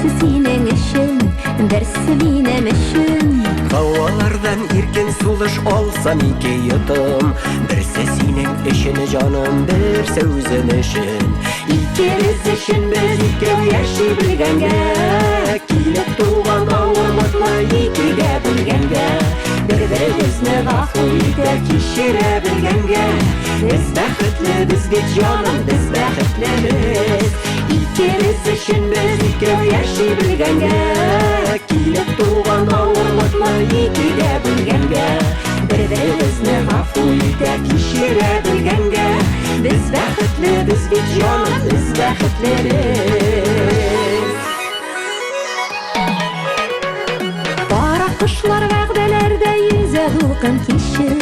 Берсе синең өчен, берсе минем өчен. Havalardan erken suluş olsam iki yudum. Birse senin eşin canım, birse özün eşin. İkimiz üçün biz ikki yaşay bilgenge, Kilip tuğan avurmakla ikiga bilgenge, bir-birimizni g'afur etib kechira bilgenge. Biz baxtli bizga canım, biz baxtlimiz. İkimiz üçün biz ikki yaşay bilgenge, Kilip tuğan avurmakla ikiga bilgenge, bir-birimizni g'afur etib kechira bilgenge. Biz baxtli, bizga jonim, biz baxtlimiz. Qora qushlar va'dalarda yüzadi o'qin keshib,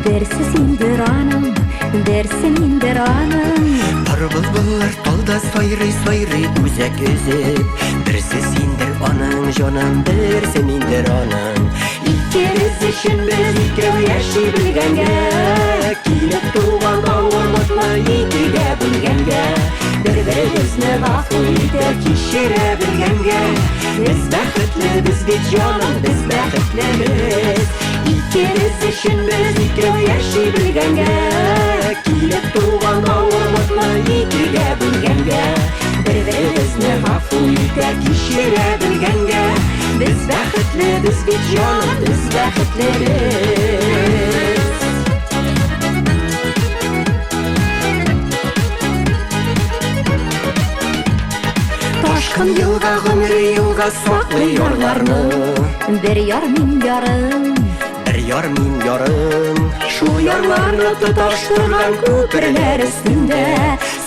dersi sendir anam, dersi mendir anam. Bulbullar tolda soyri uzak özüp. Birse sendir anang canım, birse mendir anang. İkimiz üçün biz ikki yaşay bilgenge, Kilip tuğan avurmakla ikiga bilgenge, bir-birimizni g'afur etib kechira bilgenge. Biz baxtli bizga canım, biz baxtlimiz. İkimiz üçün biz ikki yaşay bilgenge, Kilip tuğan avurmakla ikiga bilgenge, bir-birimizni g'afur etib kechira bilgenge. Biz baxtli, bizga jonim, biz baxtlimiz. Taşkın yılga gümri yılga saklıyorlarını. Bir yar min yarım, Bir yar min yarım, şu yarlarını tutaştırgan köprüler üstünde,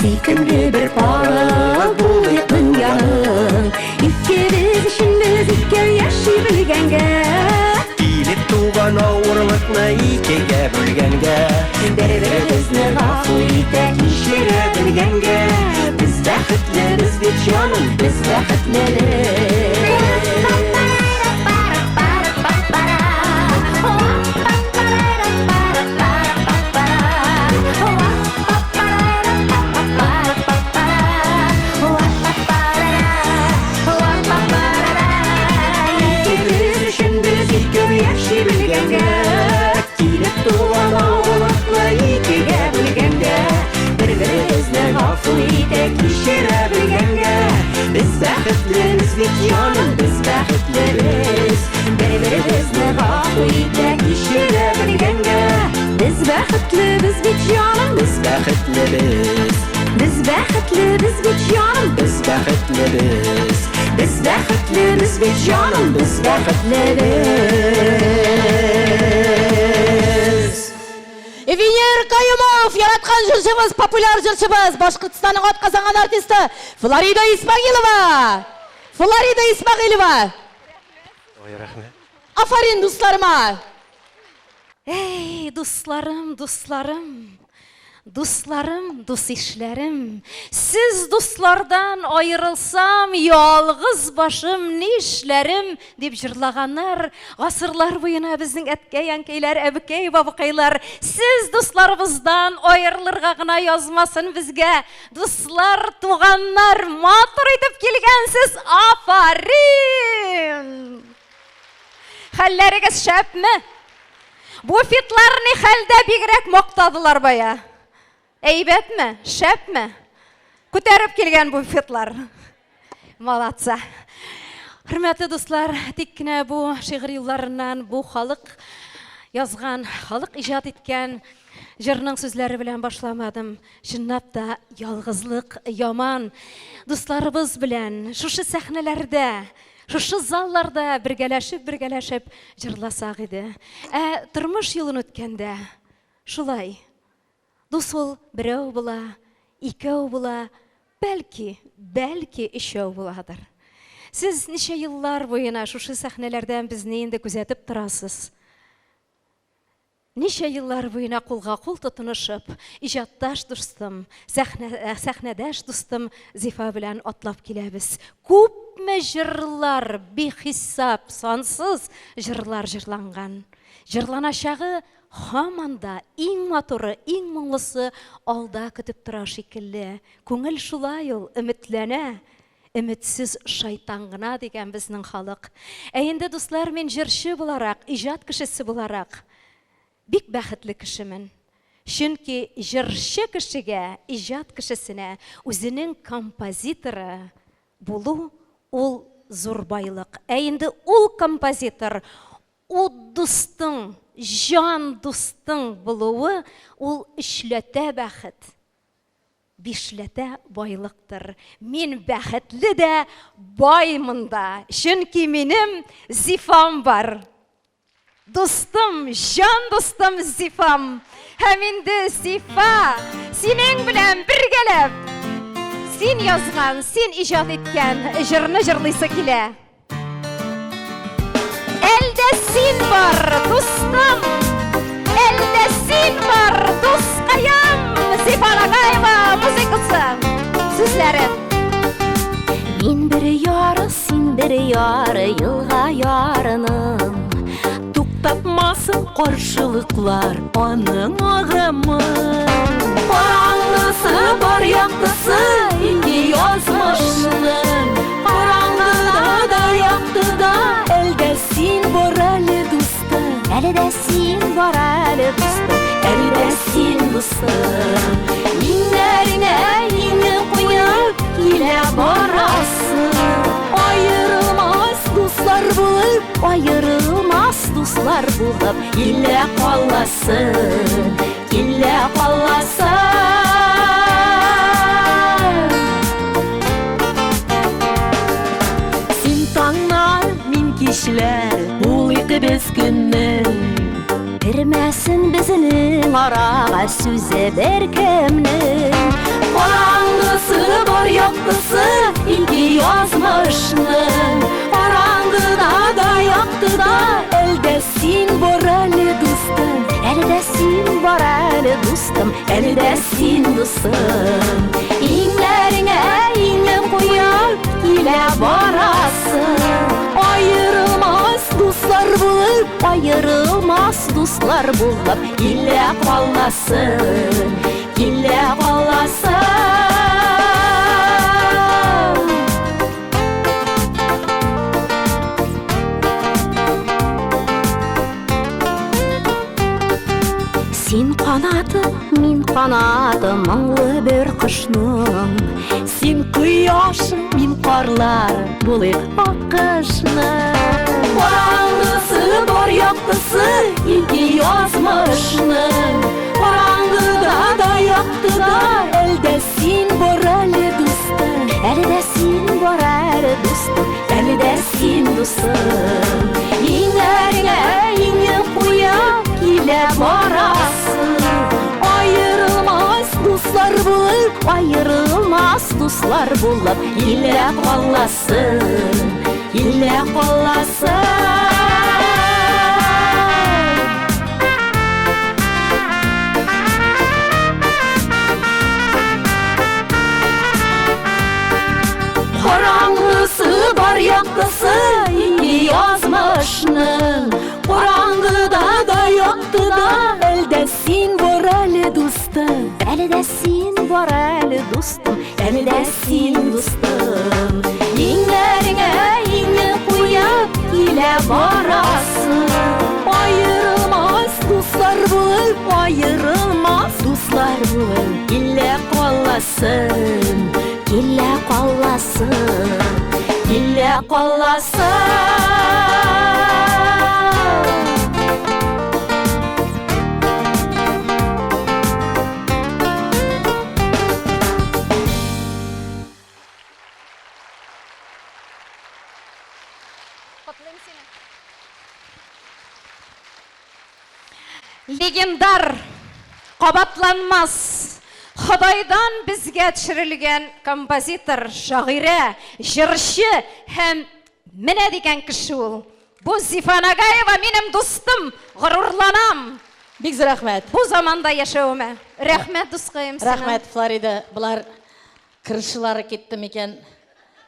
sekinli bir para bul yakın yanım. İkimiz üçün biz ikki yaşay bilgenge, Kilip tuğan avurmakla ikiga bilgenge, bir-birimizni g'afur etib kechira bilgenge. Biz baxtli bizga canım, biz baxtlimiz. İkimiz üçün biz ikki yaşay bilgenge, Kilip tuğan avurmakla ikiga bilgenge, bir-birimizni g'afur etib kechira bilgenge. Biz baxtli bizga canım, biz baxtlimiz. Bir-birimizni g'afur etib kechira bilgenge. Biz baxtli, bizga jonim, Biz baxtlimiz. biz baxtli, bizga jonim, Biz baxtlimiz. biz baxtli, bizga jonim, biz baxtlimiz. Венер Каюмов, яратқан жыршымыз, популяр жыршымыз, Башқұртстанның атқазанған артисті Флорида Исмағилова. Флорида Исмағилова. Ой, рахмет. Афарин достарыма. Ey dostlarım, dostlarım. Dostlarım, dost işlerim. Siz dostlardan ayrılsam, yalğız başım ne işlerim deyip jırlağanlar. Asırlar boyuna bizning әткәй, әнкәйләр, әбекәй, бабыкайлар. Siz dostlarımızdan ayrılırga gına yazmasın bizge. Dostlar, tuğanlar, matır etip kelgensiz. Afarin. Хәлләрегез шәпме? Bu fitlarni хәлдә бигрәк мактадылар бая. Әйбәтме? Шәпме? Күтәреп килгән бу фитлар. Молодца. Хөрмәтле дуслар, тик кенә бу шигырь юлларыннан бу халык язган, халык иҗат иткән җырның сүзләре белән башламадым. Чынлап та ялгызлык яман. Дусларыбыз белән шушы сәхнәләрдә, шушы залларда бергәләшеп җырласак иде. Тормыш юлын үткәндә шулай. Дус ул берәү була, икәү була, бәлки, өчәү буладыр. Сез ничә еллар буена шушы сәхнәләрдән безне инде күзәтеп торасыз. Ничә еллар буена кулга-кул тотынышып, иҗатташ дустым, сәхнәдәш дустым Зифа белән атлап киләбез. Күпме җырлар, бихисап, сансыз җырлар җырланган. Җырланачагы һаманда иң матуры, иң моңлысы алда көтеп тора шикелле. Күңел шулай ул, өметләнә. үмітсіз шайтан гына деген біздің халық. Әйінді достар, мен жыршы боларақ, ижат кішісі боларақ, бик бәхетлі кішімін. Чөнки жыршы кішіге, ижат кішісіне өзінің композиторы болу, ол зор байлық. Әйінді ол композитор, о достың, жан достың болуы, ол үшләтә бәхет. Бишләтә байлықтыр. Мен бәхетлі дә, баймын да. Чөнки минем Зифам бар. Достым, жан достым Зифам. Һәм инде Зифа, синең белән бергәләп, син язган, син иҗат иткән җырны җырлыйсы килә. Әлдә син бар, достым, әлдә син бар, дускаям. Зифа Нагаева музыкасы, сүзләре. Мин бер яры, син бер яры, елга ярының. Туктатмасын каршылыклар аның агымын. Караңгысы бар яктысы, инде язмышның. Караңгыда да яктыда, әлдә син бар әле дустым. Әлдә син бар әле дустым. Әлдә син дустым. Миннәренә иңне куеп килә барасың. Аерылмас дуслар булып, аерылмас дуслар булып, килә каласың, килә каласың. Син таңнар, мин кичләр, булыйк без көннең. Кермәсен безнең арага сүзе беркемнең. Караңгысы бар яктысы, инде язмышның. Караңгыда да яктыда, әлдә син бар әле дустым. Әлдә син бар әле дустым, әлдә син дустым. Иңнәреңә иңне куеп килә барасың. Аерылмас дуслар булып, аерылмас дуслар булып, килә каласың, килә каласың. Син канаты, мин канаты, моңлы бер кошның. Син кояшым, мин карлар, булыйк ак кышның. Караңгысы бар яктысы, инде язмышның. Караңгыда да яктыда, әлдә син бар әле дустым. Әлдә син бар әле дустым, әлдә син дустым. Иңнәреңә иңне куеп килә барасың. Аерылмас дуслар булып, аерылмас дуслар булып, килә каласың, килә каласың. Караңгысы бар яктысы, инде язмышның. Караңгыда да яктыда, әлдә син бар әле дустым. Әлдә син бар әле дустым, әлдә син дустым. Иңнәреңә иңне куеп килә барасың. Аерылмас дуслар булып, аерылмас дуслар булып, килә каласың, килә каласың, килә каласың. Легендар, кабатланмас, Худайдан безгә төшерелгән композитор, шагыйрә, җырчы һәм менә дигән кеше ул. Бу Зифа Нагаева минем дустым, горурланам. Бик зур рәхмәт. Бу заманда яшәвемә. Рәхмәт дускаем сиңа. Рәхмәт, Флорида. Булар кыршылары китте микән?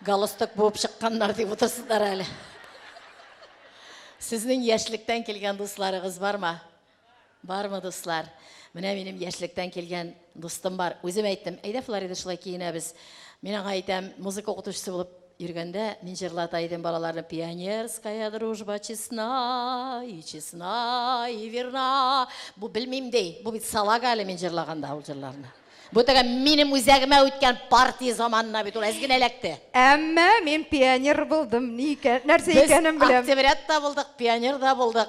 Галстук булып чыкканнар дип утырсыздар әле. Сезнең яшьлектән килгән дусларыгыз бармы? Бармы, дуслар? Менә минем яшьлектән килгән дустым бар. Үзем әйттем, әйдә Флорида шулай киенәбез. Менің айтам, музыка оқытушысы болып жүргенде, мен жырлатайдым балаларына пионерская дружба честна и верна. Бұл білмейм дей, бұл бит салаға әлі мен жырлағанда ол жырларына. Бұл тәген менің өзегіме өткен партия заманына бит ол әзген әлекті. Әмма мен пионер болдым. Нәрсе екенін Біз білем. октябрятта болдық, пионерда болдық.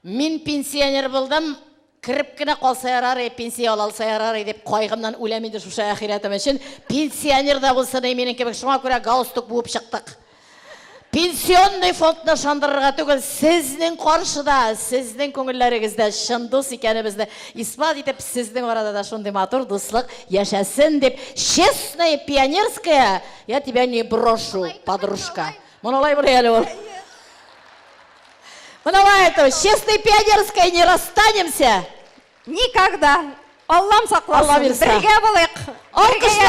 Мен пенсионер болдым. Кіріп кіні қолса ярары, пенсия алса ярары деп қойғымнан өлемейді шуша ақиратым үшін. Пенсионерда болса да менің кебек шуңа көре галстук буып шықтық. Пенсионный фондына шандырырға түгіл, сіздің қаршыда, сіздің көңіллеріңізде шындыс екенімізді испат етіп, сіздің орада да шынды матур дұслық яшасын деп, честная пионерская, я тебя не брошу, подружка. Мұналай бір әлі ол. Мұналай это, честная пионерская, не расстанемся. Никогда. Аллам сақласын. Алла берсін. Бірге болайық. Алқыштар!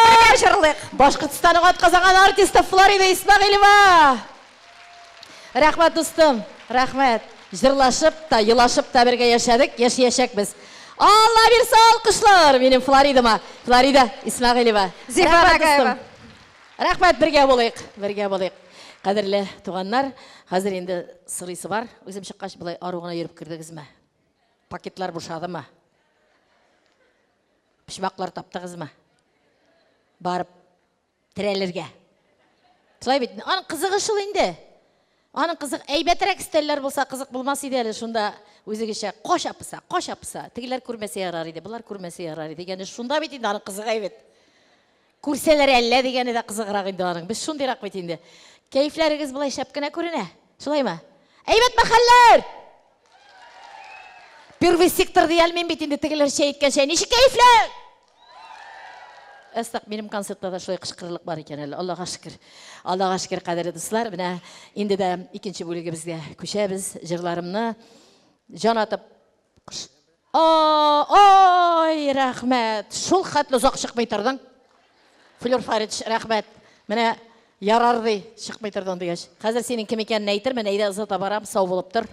Бірге жырлайық. Башқұртстанның атқазаған артисті Флорида Исмағилова. Рахмет достым, рахмет. Жырлашып та, елашып та бірге яшадық, яшек біз. Алла берсі алқышлар, менің Флоридама. Флорида Исмағилова. Зифар Агаева. Рахмет, бірге болайық. Қадірлі туғандар, қазір енді сырысы бар. Өзім шыққаш бұлай аруғына еріп кірдіңіз ме? Пакетлар бұшады ма? Пішмақлар таптыңыз ма? Барып тірелерге. Тұлай бетін, аның қызығы шыл енді. Аның қызық, әйбәтірек істелілер болса қызық болмас еді әлі. Шында өзігіше қош апыса. Тігілер көрмесе ярар еді, бұлар көрмесе ярар еді. Дегені шында бет енді аның қызық әйбет. Көрселер әлі дегені де қызығырақ енді аның. Біз шындырақ бет енді. Кәйіфлеріңіз бұлай шапкына көріне. Шылай ма? Әйбәт мақаллар! Первый сектор дейалмен бет енді тігілер шейіткен шей. Неші кәйіфлер? Әстақ, менің концертта да шылай қышқырылық бар екен әлі. Аллаға шүкір. Аллаға шүкір қадірі дұслар. Міне, енді де екінші бөлігі бізде көшеміз. Жырларымны жанатып. Ой, рахмет. Шул қатлы ұзақ шықмай тұрдың. Флёр Фаридж, рахмет. Міне, ярарды шықмай тұрдың дегеш. Қазір сенің кім екенін әйтір, мен әйді ұзата барам, сау болып тұр.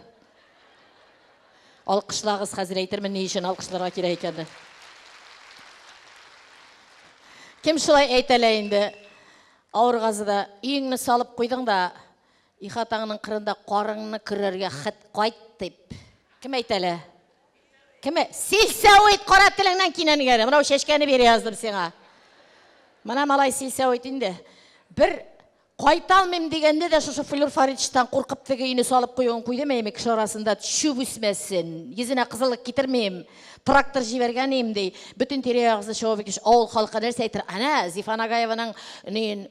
Алқышлағыз қазір әйтір, мен не үшін алқышларға керек екенді. Кем шылай әйтәләйінді, ауырғазыда үйіңні салып қойдың да, иқатаңының қырында қарыңны кірерге қыт қойт деп. Кім әйтәлі? Кімі? Силсә ойт қара тіліңнен кейнен кәрі. Мұнау шешкені бері яздым сеңа. Мұна малай силсә ойт енді. Бір қайталмем дегенде де шушы Флёр Фаридштан қорқып тегі үйіне салып қойған қойды мәйме кіші арасында шөп өсмәсін. Езіне қызылық кетірмейм. Трактор жіберген емдей, бүтін тере ағызы шауып екеш ауыл халқы нәрсе айтыр. Ана, Зифан Агаеваның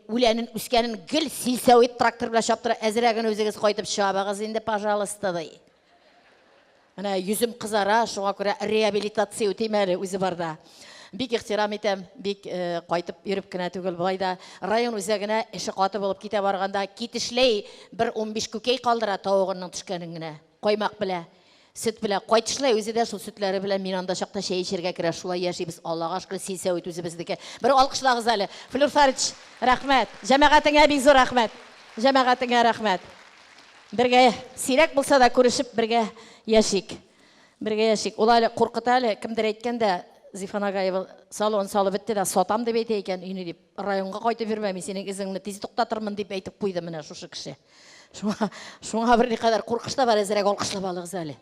өләнін үскенін гіл силсәует трактор біле шаптыры әзірәгін өзігіз қойтып шабағыз енді, пожалуйста дей. Ана, yüzüm қызара, шуға көре реабилитация өтеймәлі өзі барда. Бик ихтирам етем, бик қайтып еріп кіна түгіл бұлайда. Район өзегіне іші қаты болып кете барғанда, кетішлей бір 15 көкей қалдыра тауығының түшкеніңіне. Қоймақ біле. Süt bile koytışlay özü de şu sütleri bile Miranda şakta şey içerge kirer şulay yaşayız Allah'a aşkına silse oyt özü bizdeki bir alkışlağız ali Flör Fariç rahmet cemaatine bir zor rahmet cemaatine rahmet birge sirek bulsa da görüşüp birge yaşayık olayla korkut ali kimdir aytkanda Zifan Agaeva salon salıp bitti de satam dep aytayken uyni dep rayonga koytup bermem senin izingni tez to'xtatırmın dep aytip qo'ydi mana shu kishi Şuna bir ne kadar korkuşta var ezerek olkışla balığız ali.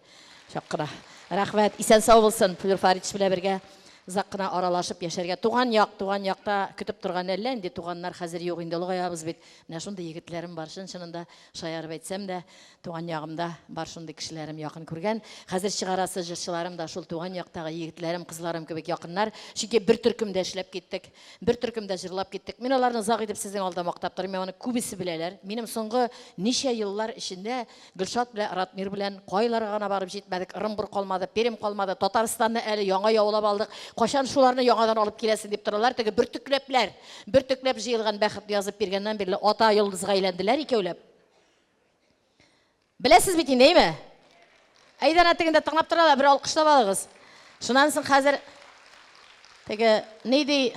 Şakkına. Rahmet. İsen sağ olsun. Flör Fariç bile birge zaqqına aralaşıp yaşarga. Tuğan yaqta kütüp turgan elle. Endi tuğanlar hazır yok indi olğayabız bit. Mine şunda yigitlerim var şınında şayarıp etsem de tuğan yağımda bar şunda kişilerim yakın көрген. Hazır çıgarası jırçılarım da şul tuğan yaqtagı yigitlerim, kızlarım köbek yakınlar. Çünkü bir türkümde işlep gittik. Bir türkümde jırlap gittik. Men olarni zaq edip sizin alda maqtap turayım. Men onu kubisi bileler. Menim soňgy neçe yıllar içinde Gülşat bilen Ratmir bilen qoylara gana barıp jetmedik. Irım bir qalmady, berim qalmady. Tataristanny äli yaňa ýawlap aldyk. Qaşan şularını yaňadan alıp kilesin dep turarlar. Tege bir tüklep jyylgan bäxit yazıp bergenden beri ata yıldızga aýlandylar ikewlep. Bilesiz bitin deymi? Aydan ateginde taňlap turarlar, bir alqışlap alygyz. Şundan soň hazır tege neydi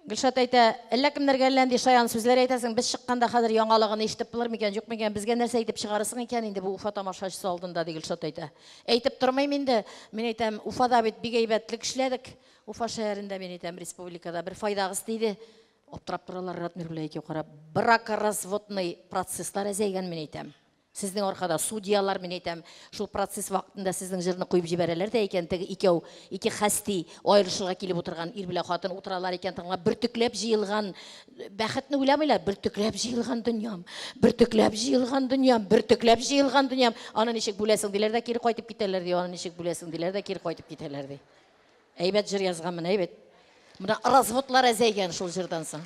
Гүлшат әйтә, әллә кемнәргә әлләнди шаян сүзләр әйтәсең, без чыкканда хәзер яңалыгын ишетеп булыр микән, юк микән, безгә нәрсә әйтеп чыгарысың икән инде бу Уфа тамашачысы алдында, ди Гөлшат әйтә. Әйтеп тормыйм инде. Мин әйтәм, Уфада бит бик әйбәтлек эшләдек. Уфа шәһәрендә мин әйтәм, республикада бер файдагыз тиде. Аптырап торалар Ратмир белән икәү карап. Бракоразводный процесслар әзәйгән мин әйтәм. Сезнең аркада судьялар мин әйтәм, шул процесс вакытында сезнең җырны куеп җибәрәләр дә икән, теге икәү, ике хәсти аерышырга килеп утырган ир белән хатын утыралар икән, тыңлап бөртекләп җыелган, бәхетне уйламыйлар, бөртекләп җыелган дөньям, бөртекләп җыелган дөньям, бөртекләп җыелган дөньям. Аны ничек бүләсең диләр дә кире кайтып китәләр ди, аны ничек бүләсең диләр дә кире кайтып китәләр ди. Әйбәт җыр язганмын, әйбәт. Менә разводлар әзәйгән шул җырдан соң.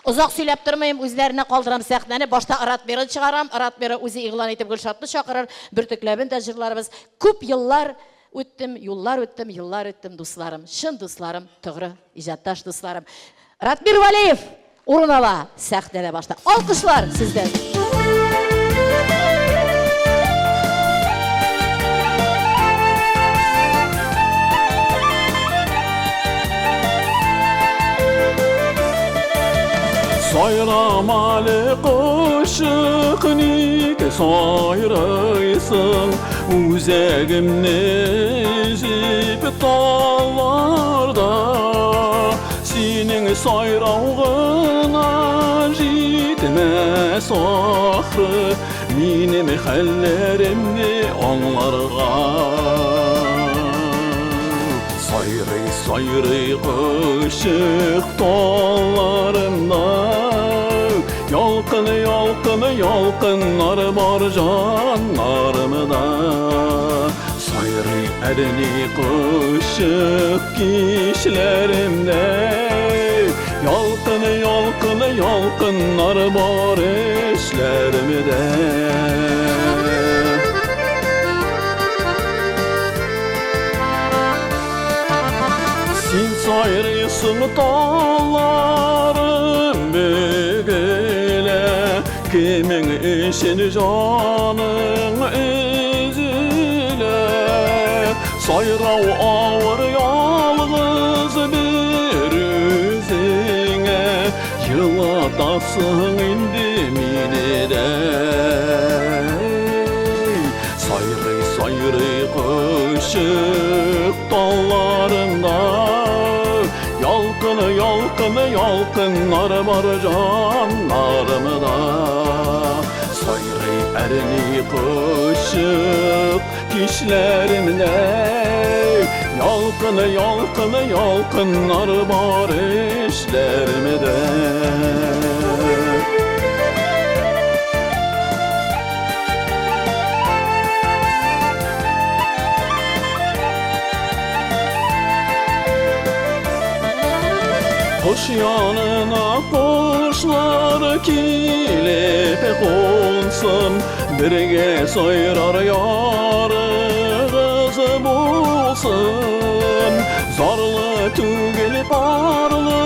Узак сөйләп тормыйм, үзләренә калдырам сәхнәне, башта Ратмирны чыгарам, Ратмир үзе игълан итеп Гөлшатны чакырыр, бөртекләбен дә җырларыбыз. Күп еллар үттем, еллар үттем дусларым, шын дусларым, тугры иҗатташ дусларым. Ратмир Валиев урын ала сәхнәдә башта. Алкышлар сездән. Sayramalı kışıknik sayraysın Uzağımni ezip dağlarda Senin sayrağına jitmez ahırı Benim hallerimni anlarga Sayray kışık dağlarımda Yalqınlar var canlarımda Sayray elini kışık kişlerimde Yalqınlar var işlerimde Sen sayrısın dağlarım bögele Kimin işin canın üzüle Sayrav ağır yalnız bir üzüne Yılatasın indi minide Sayray kışık dağlarında Yalqınlar var canlarımda Sayray erni kışık kişlerimde Yalqınlar var işlerimde Kuş yanına kuşlar kilip konsun Birge sayrar yarığız bulsun Zarlı tügül parlı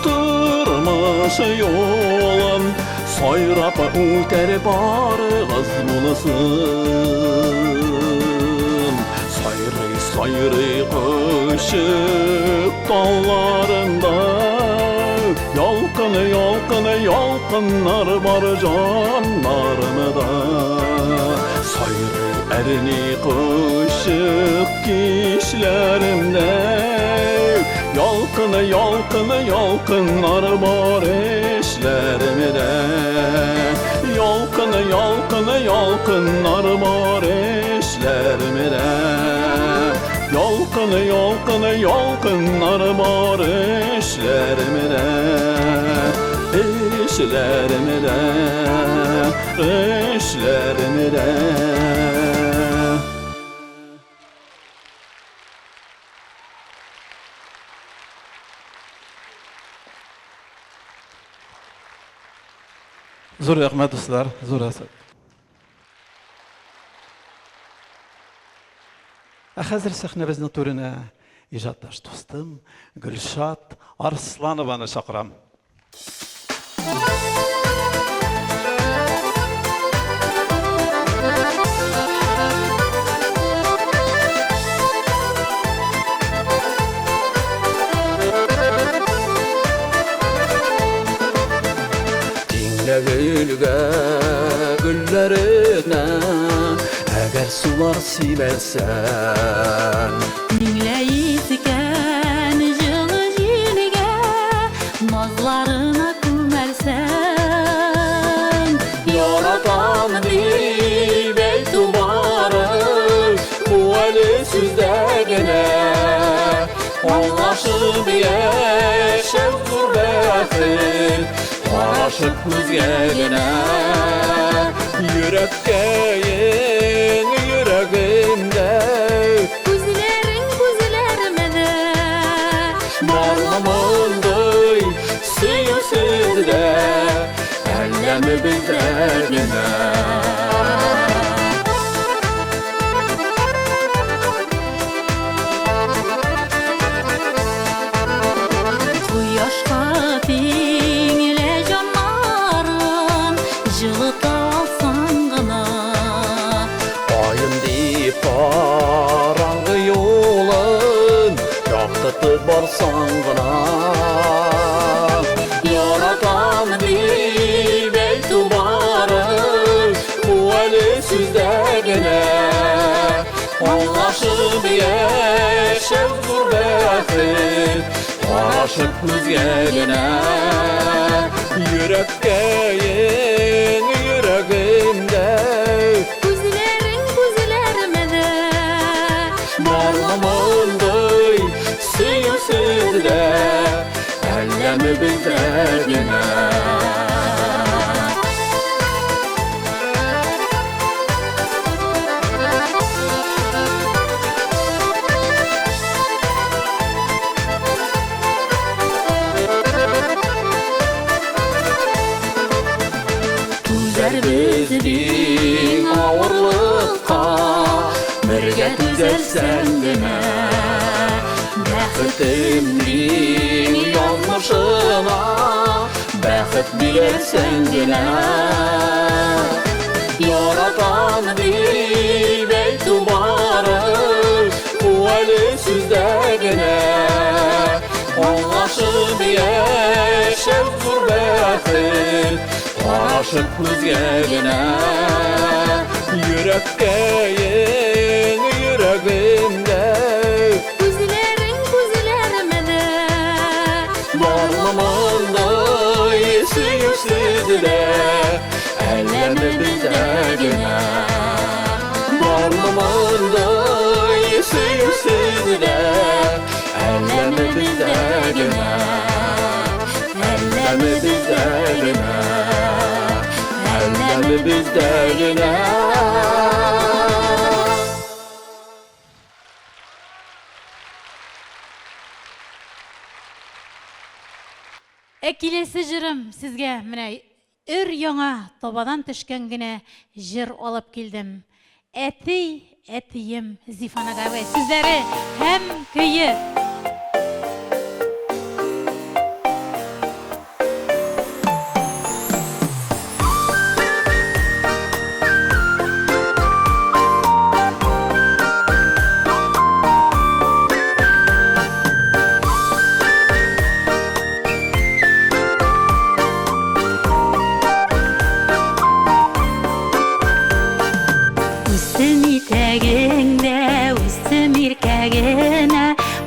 tırmış yolun Sayrap üter barığız bulsun Sayray kışık dağlarında Yalqınlar var canlarımda Sayray erni kışık kişlerimde Yalqınlar var işlerimde Yalqınlar var işlerimde Yalqınlar var işlerimde işlerimde Zor rahmat dostlar, zor asab. Hozir sahnamizning turini ijoddosh do'stim Gulshat Arslonovani chaqiram. Gülge güllerine Eğer sular siversen Dinleyizken жылы желге Nazlarına kümersen Yaratan bir beytubarı Bu eli süzde gene Anlaşıp yaşav gurbeti Araşıp yüzgegine Yürekkeyin yüreğimde Güzlerin güzlermede Barlamanday suyu sizde Ellemi bizlerine Yaşka dinle canlarım Жылыта alsan gına Ayım deyip parangı yolun Yaktıtı barsan gına Yaratan bir beytubarı Bu eli süzde gene Anlaşıp yaşav gurbeti Araşıp yüzgegine Yürekkeyin yüreğimde Güzlerin güzlermede Barlamanday suyu sizde Ellemi bizlerine Tüzer bizдің ауырлыққа Бірге түзелсен деме Бәхітімдің yanlışına Бәхіт билерсен деме Yaratan bir beytubarı Bu eli süzde gene Anlaşıp yaşav gurbeti Araşıp yüzgegine Yürekkeyin yüreğimde Güzlerin güzlermede Barlamanday suyu sizde Ellemi bizlerine Barlamanday suyu sizde Ellemi bizlerine Ellemi bizlerine Ellemi bizlerine Келесі жырым сізге міне өр яңа табадан түшкен генә жыр алып келдім. Әтейім Зифан ағабай сүзләре һәм көйі.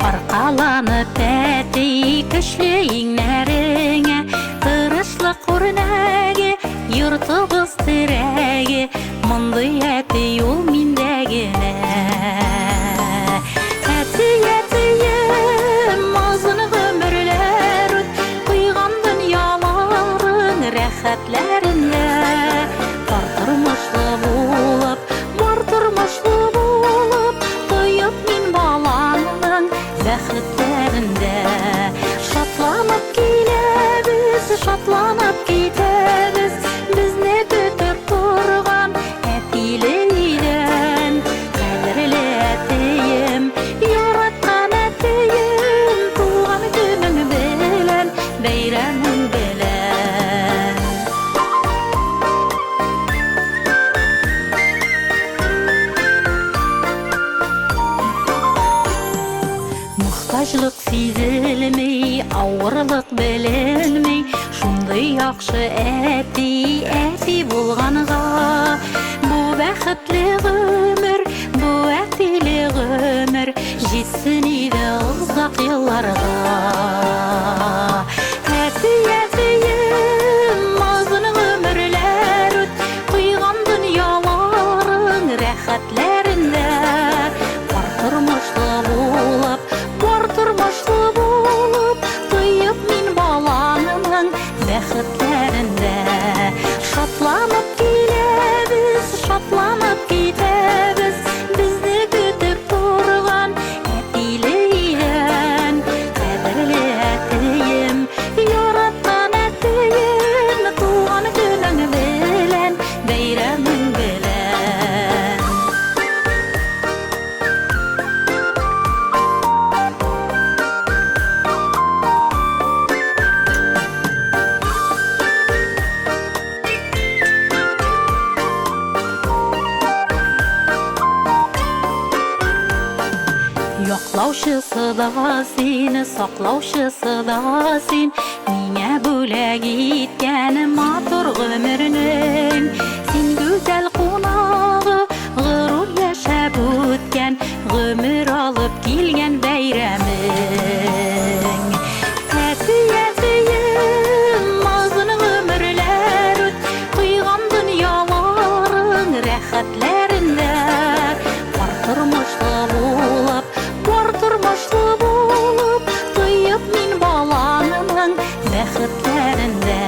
Арқаланып әтей күшлі еңнәріңе Тырышлық көрнәге, йұртығыз тірәге Мұндай әтей ол мендәгіне Әтейім, азын ғөмірлер өт Құйған дүнияларын рәхәтләрінде Бар тұрмышлы болып, Тойып мен баланың бәхіттерінде Шатланып келебіз, шатланып кетебіз Бізне күтіп тұрған әтейлі үйден Қадірлі әтейім, яратқан әтейім Туған күнің білен, бәйрәмің білен Muhtaçlık sezilmey, ağırlık bilinmey Шундай яхшы әти булганга, бу бәхетле гомер, бу әтиле гомер, җитсен иде узак елларга. Әтием, азын гомерләр үт, куйган дөньяларың рәхәтләрендә, бар тормышлы булып, тоеп мин балаңның бәхетләрендә. Шатланып киләбез, шатланып китәбез, безне көтеп торган әтиле илән. Кадерле әтием, яраткан әтием, туган көнең белән, бәйрәмең белән. Яклаучысы да син, саклаучысы да син, миңа бүләк иткән матур гомернең. Син гүзәл кунагы, горур яшәп үткән, гомер алып килгән бәйрәмең. Әтием, азын гомерләр үт, куйган дөньяларың рәхәтләрендә, бар тормышлы булып, тоеп мин балаңның бәхетләрендә.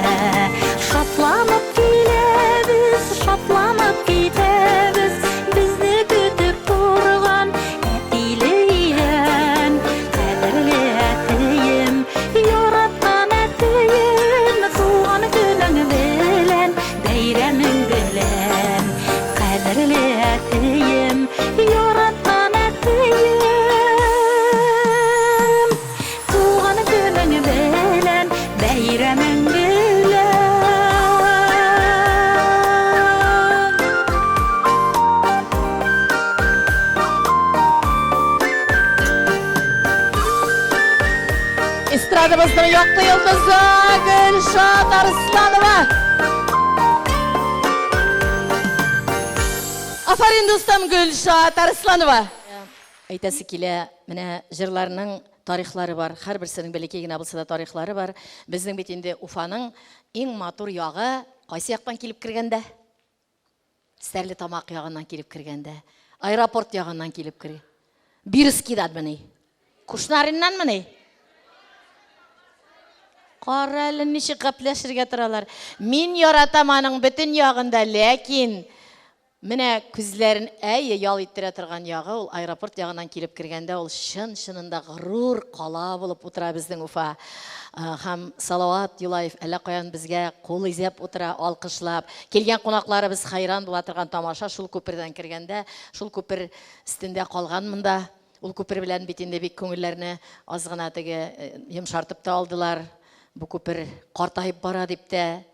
Шатланып киләбез, шатланып китәбез, безне көтеп торган әтиле илән. Кадерле әтием, яраткан әтием, туган көнең белән, бәйрәмең белән. Кадерле әтием, яраткан әтием, туган көнең белән, бәйрәмең белән. Эстрадамыздың яқты йылдызы Гүлшат Арсланова. Афарин достым, Гүлшат Арсланова. Әйтәсе килә, менә җырларның тарихлары бар. Һәрберсенең бәләкәй генә булса да тарихлары бар. Безнең бит инде Уфаның иң матур ягы кайсы яктан килеп кергәндә? Стәрлетамак ягыннан килеп кергәндә. Аэропорт ягыннан килеп кергән. Бирскидан мени. Кушнариннан мени. Кара әле ничек гапләшергә торалар. Мин яратам аның бөтен ягында, ләкин менә күзләрен ял иттерә торган ягы ул аэропорт ягыннан килеп кергәндә ул чынында горур кала булып утыра безнең Уфа. Һәм Салават Юлаев әллә каян безгә кул изәп утыра, алкышлап. Килгән кунакларыбыз хайран була торган тамаша шул күпердән кергәндә, шул күпер өстендә калганмын да. Ул күпер белән бит инде бик күңелләрне аз гына теге йомшартып та алдылар. Бу күпер картайып бара дип тә.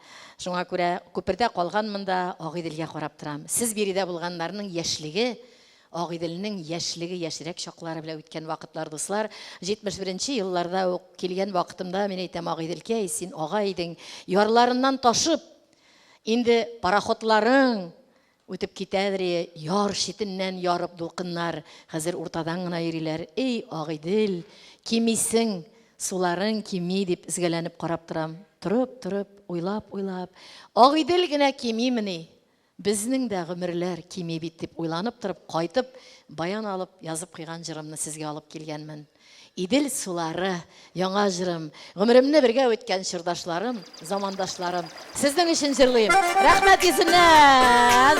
Шуңа күрә күпердә калганмын да Агыйделгә карап торам. Сез биредә булганнарның яшьлеге, Агыйделнең яшьлеге, яшьрәк чаклары белән үткән вакытлар дуслар. 71нче елларда ук килгән вакытымда мин әйтәм, Агыйделкәй, син агай идең, ярларыннан ташып, инде пароходларың үтеп китәдер, яр шитеннән ярып дулкыннар, хәзер уртадан гына йөриләр. Эй, Агыйдел, кимисең, суларың кими дип изгәләнеп карап торам. Тұрып, уйлап. Агыйдел генә кимимени? Безнең дә гомерләр кими бит дип уйланып торып, кайтып, баян алып, язып куйган җырымны сезгә алып килгәнмен. Идел сулары, яңа җырым, гомеремне бергә үткән чырдашларым, замандашларым. Сезнең өчен җырлыйм. Рәхмәт исеннән.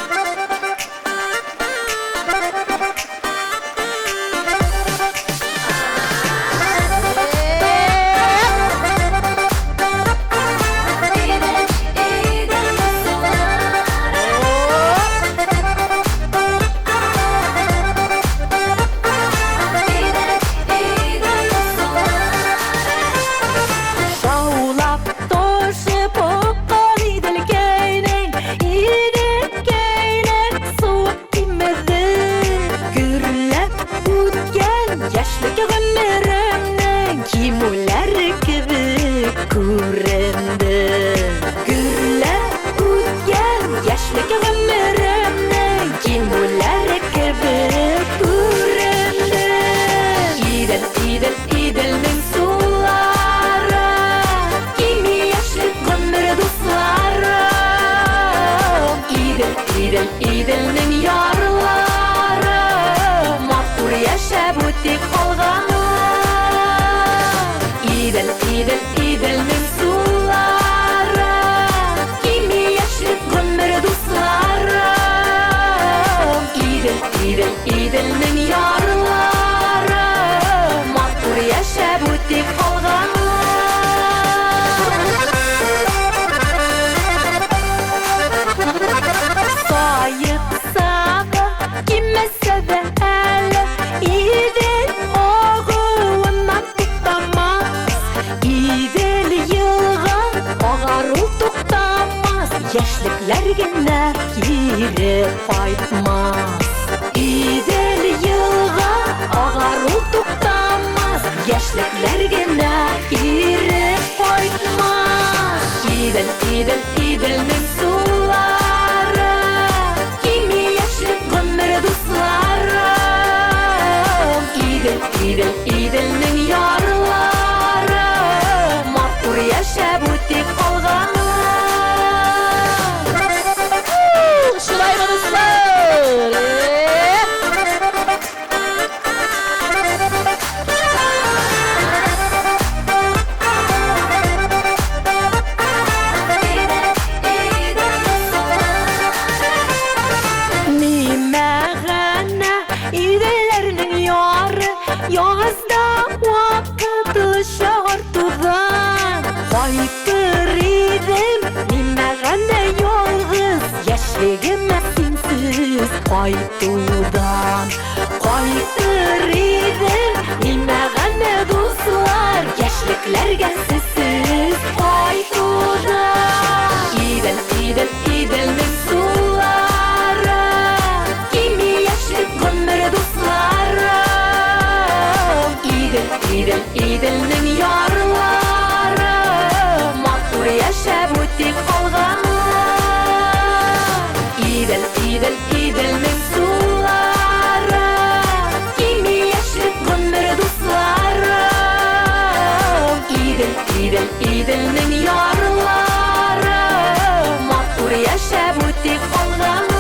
Гомеремнең кимүләре кебек күренде. Агару туктамас, яшьлекләр генә кире кайтмас. Идел елга, агару туктамас, яшьлекләр генә кире кайтмас. Идел, идел, иделнең сулары, кими яшьлек гомер дусларым. Идел, идел, иделнең ярлары, матур яшәп үтеп калганлар. Шулаймы, дуслар? Нимәгәнә иделләрнең яры, ягызда вакытлы шартудан. Кайтыр идем, нимәгәнә ялгыз, яшьлегемә синсез кайтудан. Кайтыр идем, нимәгәнә дуслар, яшьлекләргә сез кайтудан. Идел, идел, иделнең сулары, кими яшьлек гомер дусларым. Идел, идел, иделнең ярлары, матур яшәп үтеп калганлар. Идел, идел, иделнең сулары, кими яшьлек гомер дусларым. Идел, идел, иделнең ярлары, матур яшәп үтеп калганлар.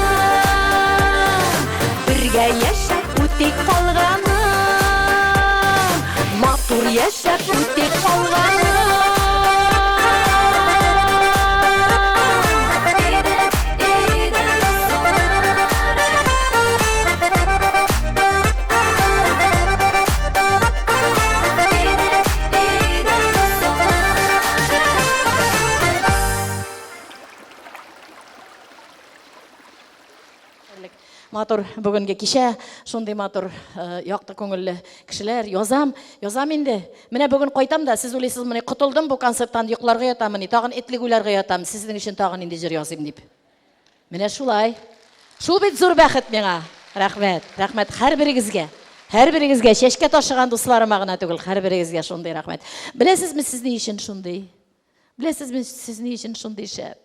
Бергә яшәп үтеп калганлар, матур яшәп үтеп калганлар. Матур бүгінгі кеше шундый матур яқты көңілі кішілер язам инде. Менә бүгін қайтам да, сіз ойлайсыз, менә құтылдым бұл концерттан, йоқларға ятамын, тағын етлігуларға ятамын, сіздің үшін тағын инде жыр язым деп. Менә шулай. Шул бит зур бәхет миңа. Рахмет, рахмет һәр бірігізге. Һәр бірігізге, шешке ташыған дусларыма гына түгел, һәр бірігізге шундый рахмет. Білесізме сіз не үшін шундый? Білесізме сіз не үшін шундый шәп?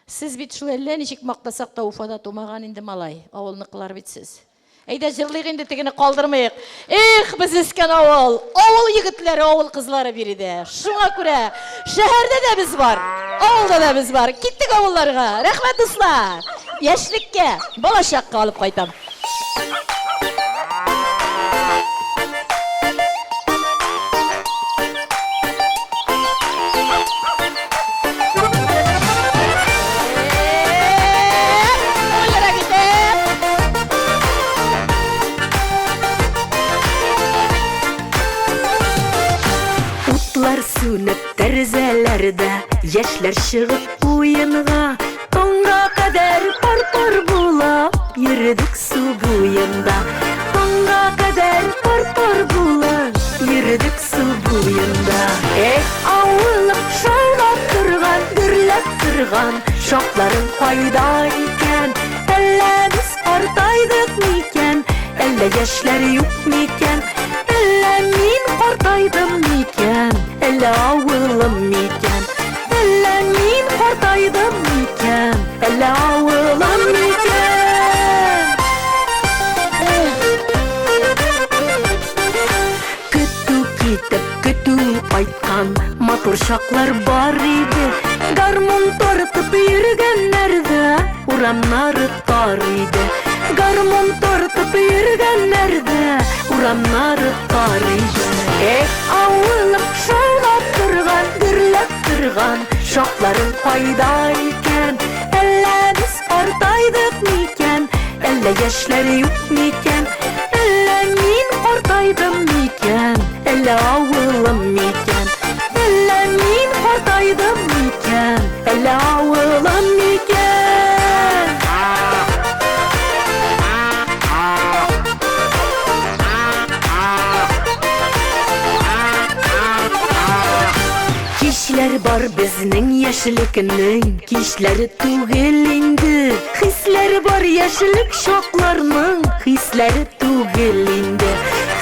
Сіз бит шу әллә ничек мақтасақ та Уфада тумаған инде малай, авылнықлар бит сіз. Әйдә җырлыйк инде, тегене калдырмыйк. Эх, без искән авыл, авыл егетләре, авыл кызлары биредә. Шуңа күрә шәһәрдә дә без бар, авылда да без бар. Киттек авылларга. Рәхмәт дуслар. Яшьлеккә, балачакка алып кайтам. Сүніп тәрзәләрдә яшьләр чыгып уенга, таңга кадәр пар-пар булып йөрдек су буенда. Таңга кадәр пар-пар булып йөрдек су буенда. Авылым шаулап торган, гөрләп торган шакларың кайда икән? Әллә без картайдык микән? Әллә яшьләр юк микән? Әллә мин картайдым микән? Әллә авылым микән? Әллә мин картайдым микән? Әллә авылым микән? Көтү китеп, көтү кайткан матур шаклар бар иде. Гармун тартып йөргәннәрдә урамнары тар иде. Гармун тартып йөргәннәрдә урамнары тар иде. Авылым шаулап торган, гөрләп торган шакларың кайда икән? Әллә без картайдык микән? Әллә яшьләр юк микән? Әллә мин картайдым микән? Әллә авылым микән? Әллә мин картайдым микән? Әллә авылым микән? Kişler бар безнең яшьлекнең кичләре түгел инде. Хисләре бар яшьлек шакларның хисләре түгел инде.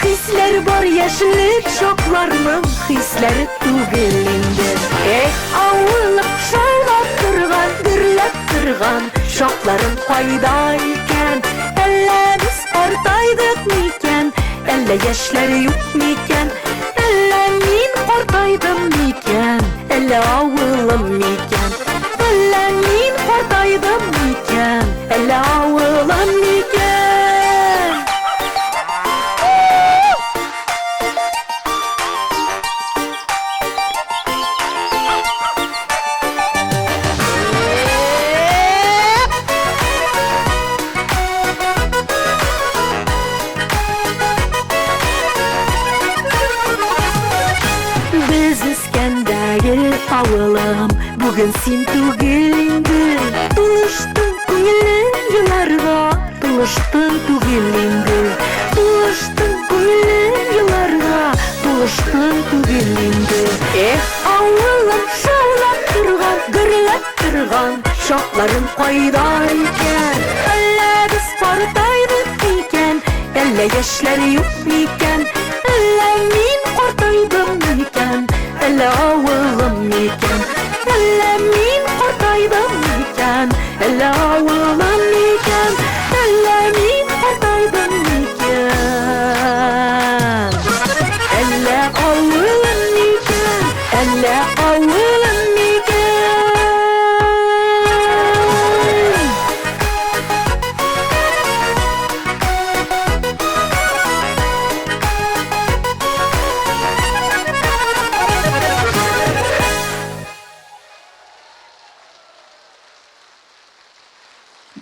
Хисләре бар яшьлек шакларның хисләре түгел инде. Авыллык шаулап торган, гөрләп торган шакларың кайда икән? Әллә без картайдык микән? Әллә яшьләре юк микән? Әллә мин картайдым микән? Әллә авылым микән? Әллә мин картайдым микән? Әллә авылым микән? Без искәндәге авылым бүген син түгел инде. Тулыштың күңелең елларга, тулыштың түгел инде. Тулыштың күңелең елларга, тулыштың түгел инде. Авылым шаулап торган, гөрләп торган шакларың кайда икән? Әллә без картайдык микән? Әллә яшьләре юк микән? Әллә мин картайдым микән? Әллә авылым микән? Әллә мин картайдым микән? Әллә авылым микән? Әллә мин картайдым микән? Әллә авылым микән? Әллә авылым микән?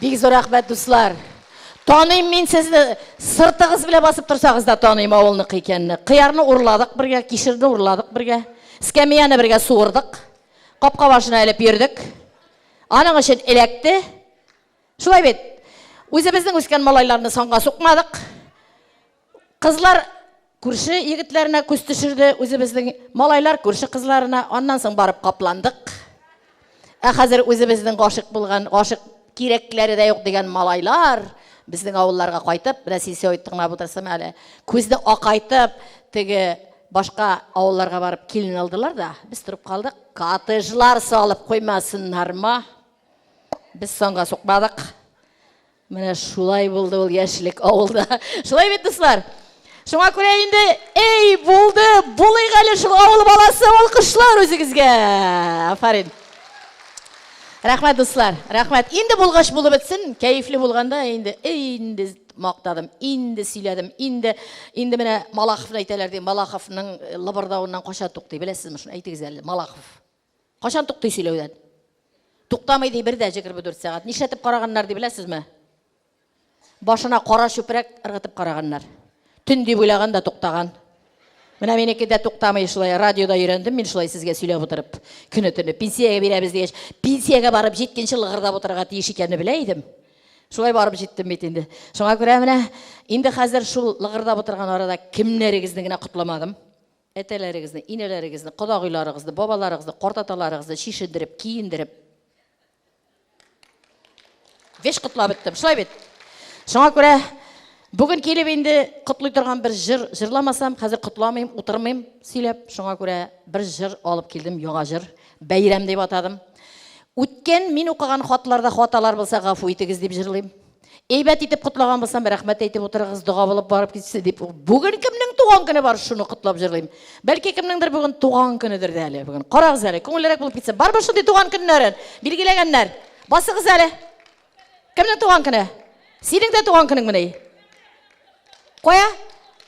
Бик зор рәхмәт, дуслар. Таныйм мин сезне, сыртыгыз белән басып торсагыз да таныйм авылныкы икәнне. Кыярны урладык бергә, кишерне урладык бергә, скамияны бергә суырдык, капка башына элеп йөрдек. Аның өчен эләкте. Шулай бит. Үзебезнең үскән малайларны санга сукмадык. Кызлар күрше егетләренә күз төшерде, үзебезнең малайлар күрше кызларына, аннан соң барып капландык. Хәзер үзебезнең гашык булган, гашык кирәкләре дә юк дигән малайлар безнең авылларга кайтып, Россия ойтыңлап утырсам әле, күзне акайтып, теге башка авылларга барып килен алдылар да, без турып калдык. Катыжлар салып куймасыннармы? Без санга сукмадык. Менә шулай булды ул яшьлек авылда. Шулай бит, дуслар. Шуңа күрә инде, эй, булды, булыйк әле шул авыл баласы, алкышлар үзегезгә. Афарин. Рәхмәт, дуслар, рәхмәт. Инде булгач булып бетсен, кәефле булганда инде мактадым, инде сөйләдем, инде менә Малаховны әйтәләр ди, Малаховның лыбырдавыннан качан туктый, беләсезме? Шуны әйтегез әле, Малахов. Качан туктый сөйләүдән? Туктамый ди, 1:24 сәгать. Нишләтеп караганнар ди, беләсезме? Башына кара чүпрәк ыргытып караганнар. Төн дип уйлаганда туктаган. Менә минеке дә туктамый шулай, радиода өйрәндем мин шулай сезгә сөйләп утырып. Көне-төне пенсиягә бирәбез дигәч, пенсиягә барып җиткәнче лыгырдап утырырга тиеш икәнне белә идем. Шулай барып җиттем бит инде. Шуңа күрә менә инде хәзер шул лыгырдап утырган арада кемнәрегезне генә котламадым. Әтәләрегезне, инәләрегезне, кодагыйларыгызны, бабаларыгызны, картаталарыгызны шишендереп, киендереп. Веш котлап беттем. Шулай бит. Шуңа күрә бүген килеп инде котлый торган бер җыр җырламасам, хәзер котламыйм, утырмыйм сөйләп. Шуңа күрә бер җыр алып килдем, яңа җыр. Бәйрәм дип атадым. Үткән мин укыган хатларда хаталар булса, гафу итегез дип җырлыйм. Әйбәт итеп котлаган булсам, рәхмәт әйтеп утырыгыз, дуга булып барып китсе дип. Бүген кемнең туган көне бар, шуны котлап җырлыйм. Бәлки кемнеңдер бүген туган көнедер дә әле. Бүген карагыз әле, күңеллерәк булып китсә. Барбы шундый туган көннәрен билгеләгәннәр? Басыгыз әле. Кемнең туган көне? Синең дә туган көнең менә. Кая?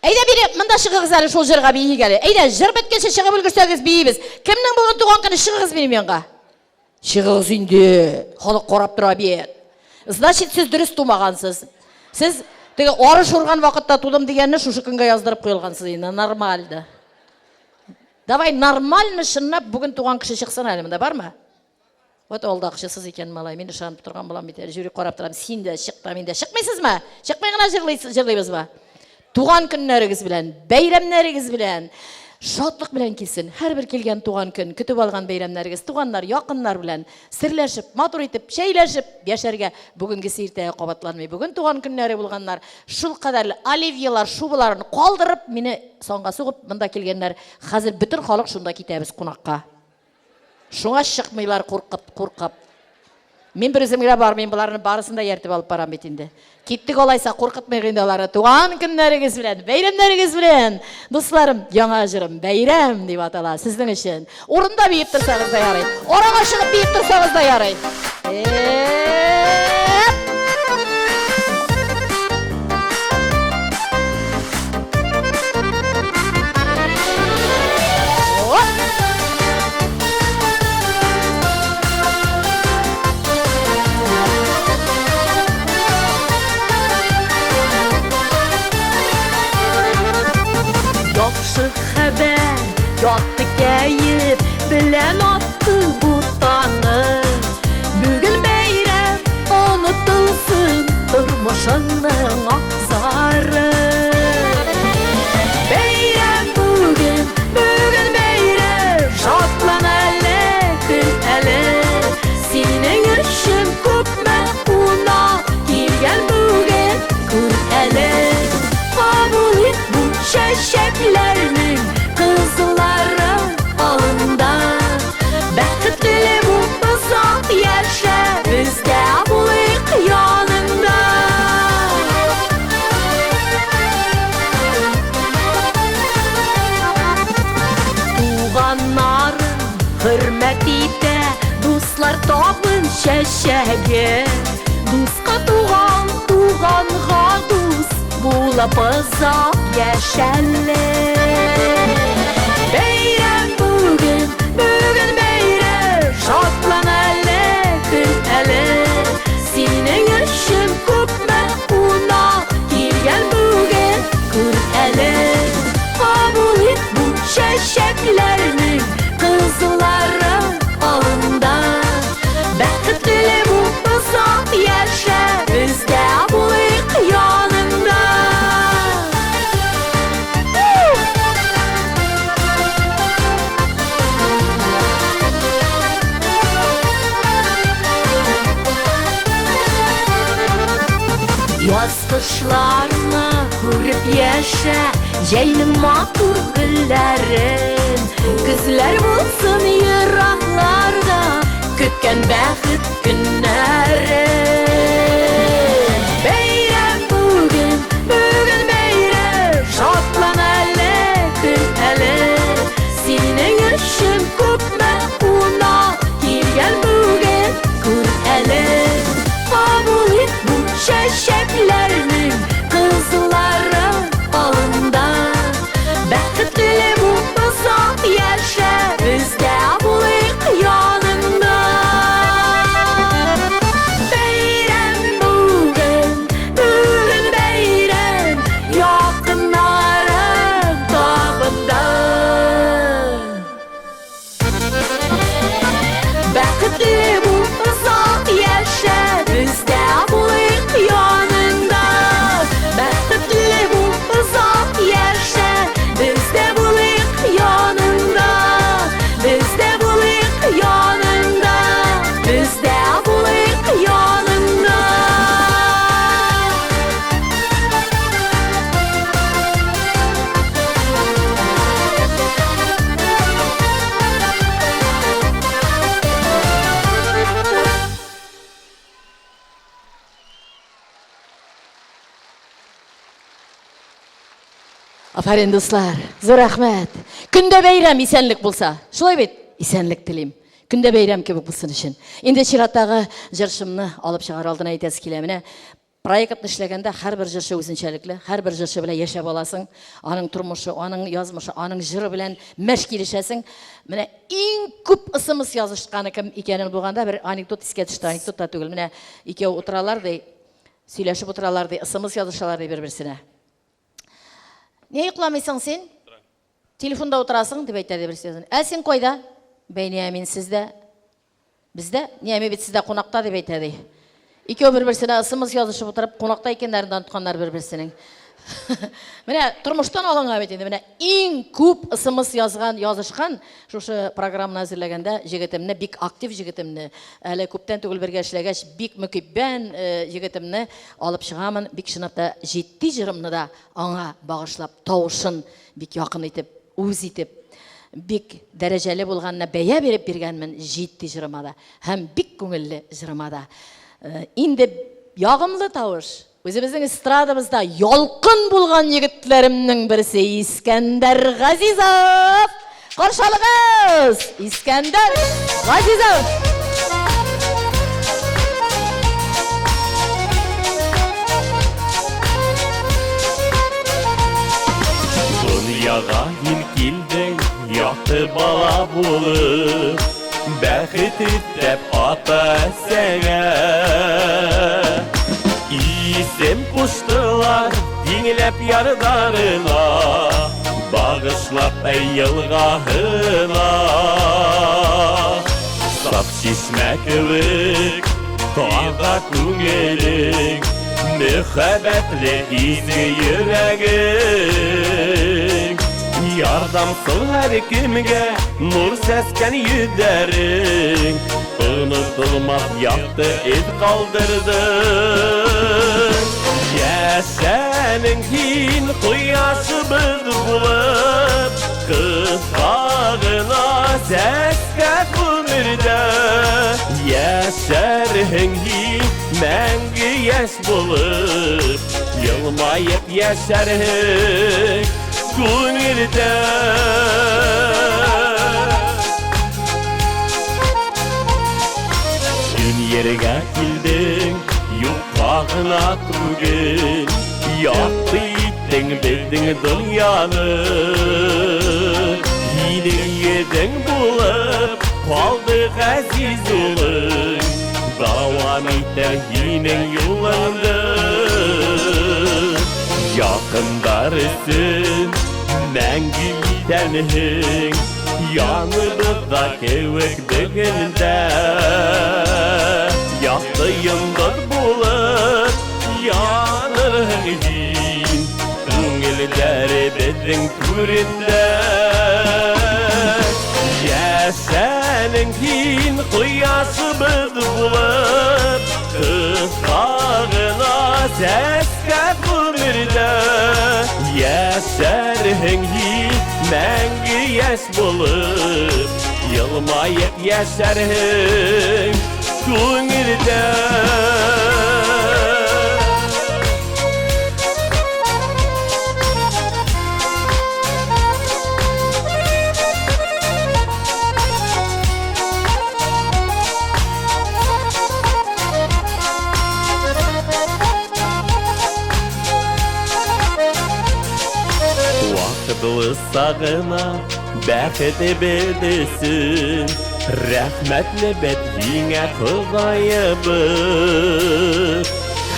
Әйдә биреп, монда чыгыгыз әле шул җырга биек әле. Әйдә, җыр беткәнче чыгып өлгерсәгез биебез. Кемнең бүген туган көне, чыгыгыз минем янга. Чыгыгыз инде. Халык карап тора бит. Значит, сез дөрес тумагансыз. Сез теге арыш урган вакытта тудым дигәнне шушы көнгә яздырып куелгансыз инде. Нормаль. Давай нормально шыннап бүген туган кеше чыксын әле, монда бармы? Вот алдакчысыз икән малай. Мин ышанып торган булам бит. Жюри карап торам. Син дә чыкта, мин дә чыкмыйсызмы? Чыкмый гына җырлыйбызмы? Туган көннәрегез белән, бәйрәмнәрегез белән, шатлык белән килсен. Һәрбер килгән туган көн, көтеп алган бәйрәмнәрегез, туганнар, якыннар белән серләшеп, матур итеп, шәйләшеп яшәргә бүгенгесе иртәгә кабатланмый. Бүген туган көннәре булганнар, шул кадәрле оливьелар, шубаларын калдырып, мине санга сугып монда килгәннәр. Хәзер бөтен халык шунда китәбез кунакка. Шуңа чыкмыйлар куркып. Мен бір үземгә бармыйм, буларны барысын да яртып алып барам бит инде. Киттек алайса куркытмыйк инде аларны. Туган көннәрегез белән, бәйрәмнәрегез белән. Дусларым, яңа җырым бәйрәм дип атала сезнең өчен. Урында биеп торсагыз да ярый. Арага чыгып биеп торсагыз да ярый. Яхшы хәбәр, ятты кәеп, белән атты бу таңы. Бүген бәйрәм, онытылсын тормышыңның акзары. Бәйрәм бүген бәйрәм, шатлан әле, көл әле. Синең өчен күпме кунак килгән бүген, күр әле. Кабул ит бу чәчәкләрнең кызлары алында. Бәхетле булып озак яшә, бездә булыйк янында. Туганнарын хөрмәт итә, дуслар табын чәчәге. Дуска туган, туганга дус булып озак яшәле. Бәйрәм бүген бәйрәм, шатлан әле, көл әле. Синең өчен күпме кунак килгән бүген, күр әле. Кабул ит бу чәчәкләрнең кызлары алында. Бәхетле булып озак яшә, бездә булыйк янында. Яз кышларны күреп яшә, җәйнең матур гөлләрен. Көзләр булсын еракларда, көткән бәхет көннәре. Бәйрәм бүген бәйрәм, шатлан әле, көл әле. Синең өчен күпме кунак килгән бүген, күр әле. Кабул ит бу чәчәкләрнең кызлары алында. Бәхетле булып озак яшә, бездә булыйк янында. Бәйрәм бүген бәйрәм, якыннарым табында. Бәхетле булып озак яшә, бездә булыйк янында. Бәхетле булып озак яшә, бездә булыйк янында. Бездә булыйк янында. Бездә булыйк янында. Афарин дуслар, зур рәхмәт. Көндә бәйрәм исәнлек булса. Шулай бит? Исәнлек телим. Көндә бәйрәм кебек булсын өчен. Инде чираттагы җыршымны алып чыгар алдына әйтәс килә. Менә проектны эшләгәндә һәрбер җырчы үзенчәлекле, һәрбер җырчы белән яшәп аласың. Аның тормышы, аның язмышы, аның җыры белән мәш килешәсең. Менә иң күп ысымыз язышканы кем икәнен булганда бер анекдот искә төште. Анекдот та түгел. Менә икәү утыралар ди, сөйләшеп утыралар ди, ысымыз язышалар ди бер-берсенә. Не йокламыйсың син? Телефонда утырасың дип әйтә берсе. Ә син кайда? Бәйнямин сездә. Бездә? Ниәме бит сездә кунакта дип әйтә ди. Икәү бер-берсенә ысымыз язышып утырып, кунакта икәннәрен онытканнар бер-берсенең. Менә тормыштан алынга бит инде. Менә иң күп ысымыз язышкан шушы программаны әзерләгәндә җегетемне, бик актив җегетемне, әле күптән түгел бергә эшләгәч, бик мөкиббән җегетемне алып чыгамын. Бик чынлап та җитди җырымны да аңа багышлап, тавышын бик якын итеп, үз итеп, бик дәрәҗәле булганына бәя биреп биргәнмен җитди җырыма да, һәм бик күңелле җырыма да. Инде ягымлы тавыш. Үзебезнең эстрадабызда ялкын булган егетләремнең берсе Искәндәр Газизов. Каршылыгыз! Искәндәр Газизов. Дөньяга ин килдең, яты бала булып, бәхет итеп ата сәгә. Исем куштылар, диңләп ярдарына, багышлап елгаһына. Сап чишмә кебек, тага күңелең, мөхәббәтле изге йөрәгең. Ярдамсың һәр кемгә, нур сәскән йөзләрең, онытылмас якты эз калдырдың. Яшәнең һин кояшыбыз булып, кыска гына сәскә күңелдә. Яшәрһең һин мәңге яшь булып, елмаеп яшәрһең күңелдә. Yerga kilding, yuqqa gına түгел, yaktı ittin bildin dünyаны. Hilin yedin bulup, kaldı aziz olun, davam iter yinin yollarında. Yakındarsın, мәңгі итәнһең, yanımızda kevek degende. Yaktı yıldız bulup, yanırhın hin, Күңелдәре безнең түрендә. Яшәнең һин кояшыбыз булып, кыска гына сәскә күңелдә. Яшәрһең һин мәңге яшь булып, елмаеп яшәрһең күңелдә. Вакытлы сагына бәхет бедесин, рәхмәтле бәдиңә Ходаебыз.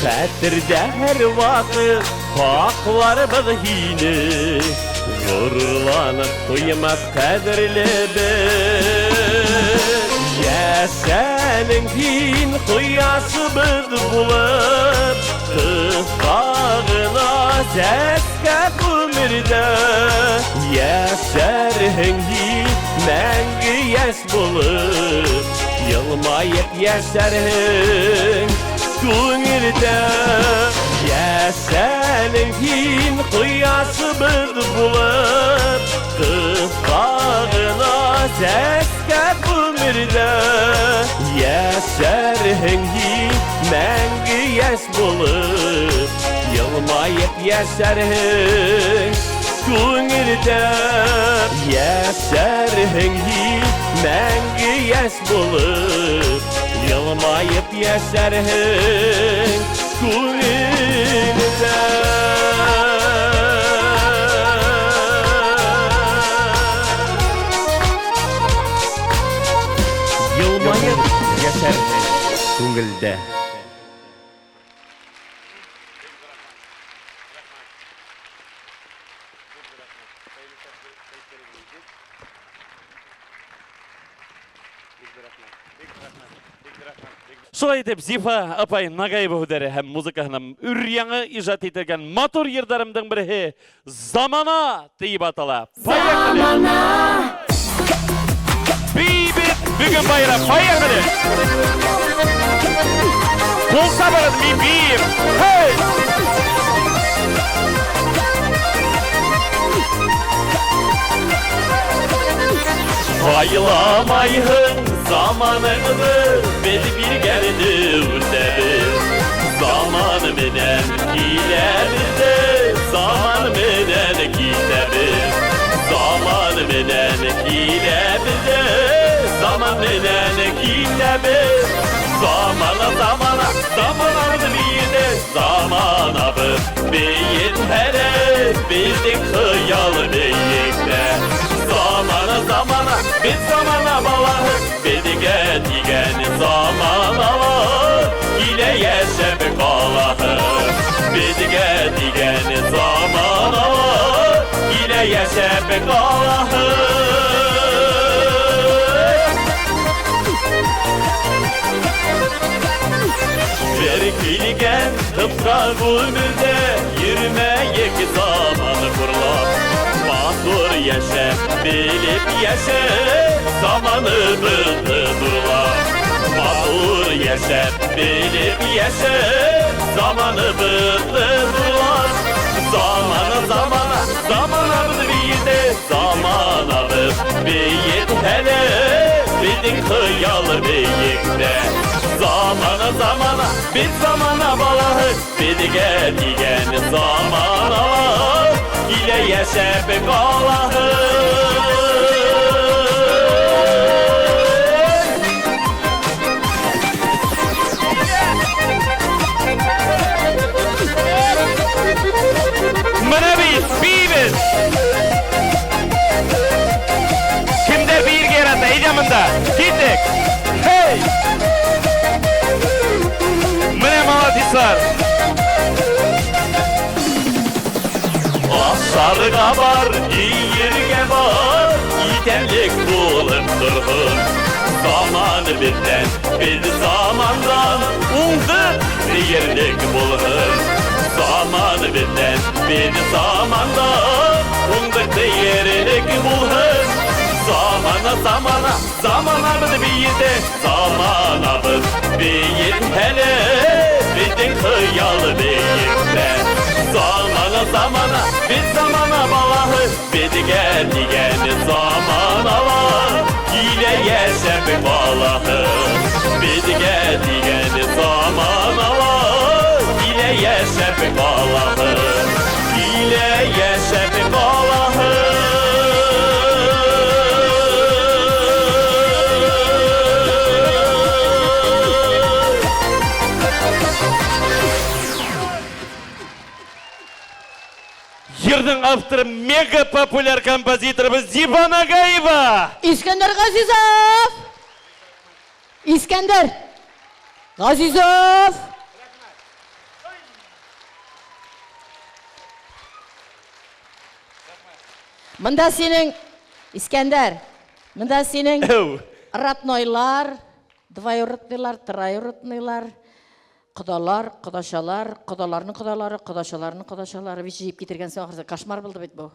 Хәтердә һәр вакыт хакларыбыз һине, горурланып туймас кадерле без. Яшәнең һин кояшыбыз булып, кыска гына сәскә күңелдә. Яшәрһең һин мәңге яшь булып, елмаеп яшәрһең күңелдә. Яшәнең һин кояшыбыз булып, кыска гына сәскә күңелдә. Яшәрһең һин мәңге яшь булып, елмаеп яшәрһең күңелдә. Яшәрһең һин мәңге яшь булып, елмаеп яшәрһең күңелдә. Елмаеп яшәрһең күңелдә. Шулай итеп, Зифа апай Нагаева хүдәрі һәм музыкаһының үр-яңы ижад ителгән матур йырдарымдың бере Замана дип атала. Замана! Бейбит бүген байрам, поехали! Болса барады мен бейім. Хей! Aylamayın zamanını beni bir geldi ündedir. Zamanı menen kilemizde, zamanı menen kilemir. Zamanı menen kilemizde, zamanı menen kilemir. Zamana bir de zamana beyin hele bildik hıyal beylikte. Zamana bir zamana balar Bedige digen zamana var İle yeşe bir kalahı Bedige digen zamana var İle yeşe bir kalahı Verkilgen tıpra gülmüzde Yürümeyek zamanı kurlar Matur yaşa, bilip yaşa, zamanımızı durlar. Matur yaşa, bilip yaşa, zamanımızı durlar. Zamanımız bir de zamanımız büyük hele, bildik hıyalı büyükte. Zamana bir zamana balahı, bildige digen zamana var. İle yaşa be kalahı Mına biz Kimde bir geranda icamında gittik Hey Mına maladislar Sarıga var, yiyirge var, yiğitenlik bulun durhun. Zamanı bizden, biz zamandan, umduk yerlik bulun. Zamanı bizden, biz zamandan, umduk yerlik bulun. Zamanımız büyüdü, zamanımız büyük hele, bizim hıyalı büyükte. Zamana, bir zamana balahı, bedige digen zamana var. İle yaşa bir balahı, bedige digen zamana var. İle yaşa bir balahı, ile yaşa bir balahı. Yırдың авторы мега популяр композиторымыз Зифа Нагаева. İskender Газизов! İskender Газизов! Мында сенің, Искендер, мында сенің роднойлар, двоюродныйлар, троюродныйлар, құдалар, құдашалар, құдаларының құдалары, құдашаларының құдашалары бес жиып кетірген соң ақырса кошмар болды бет бұл.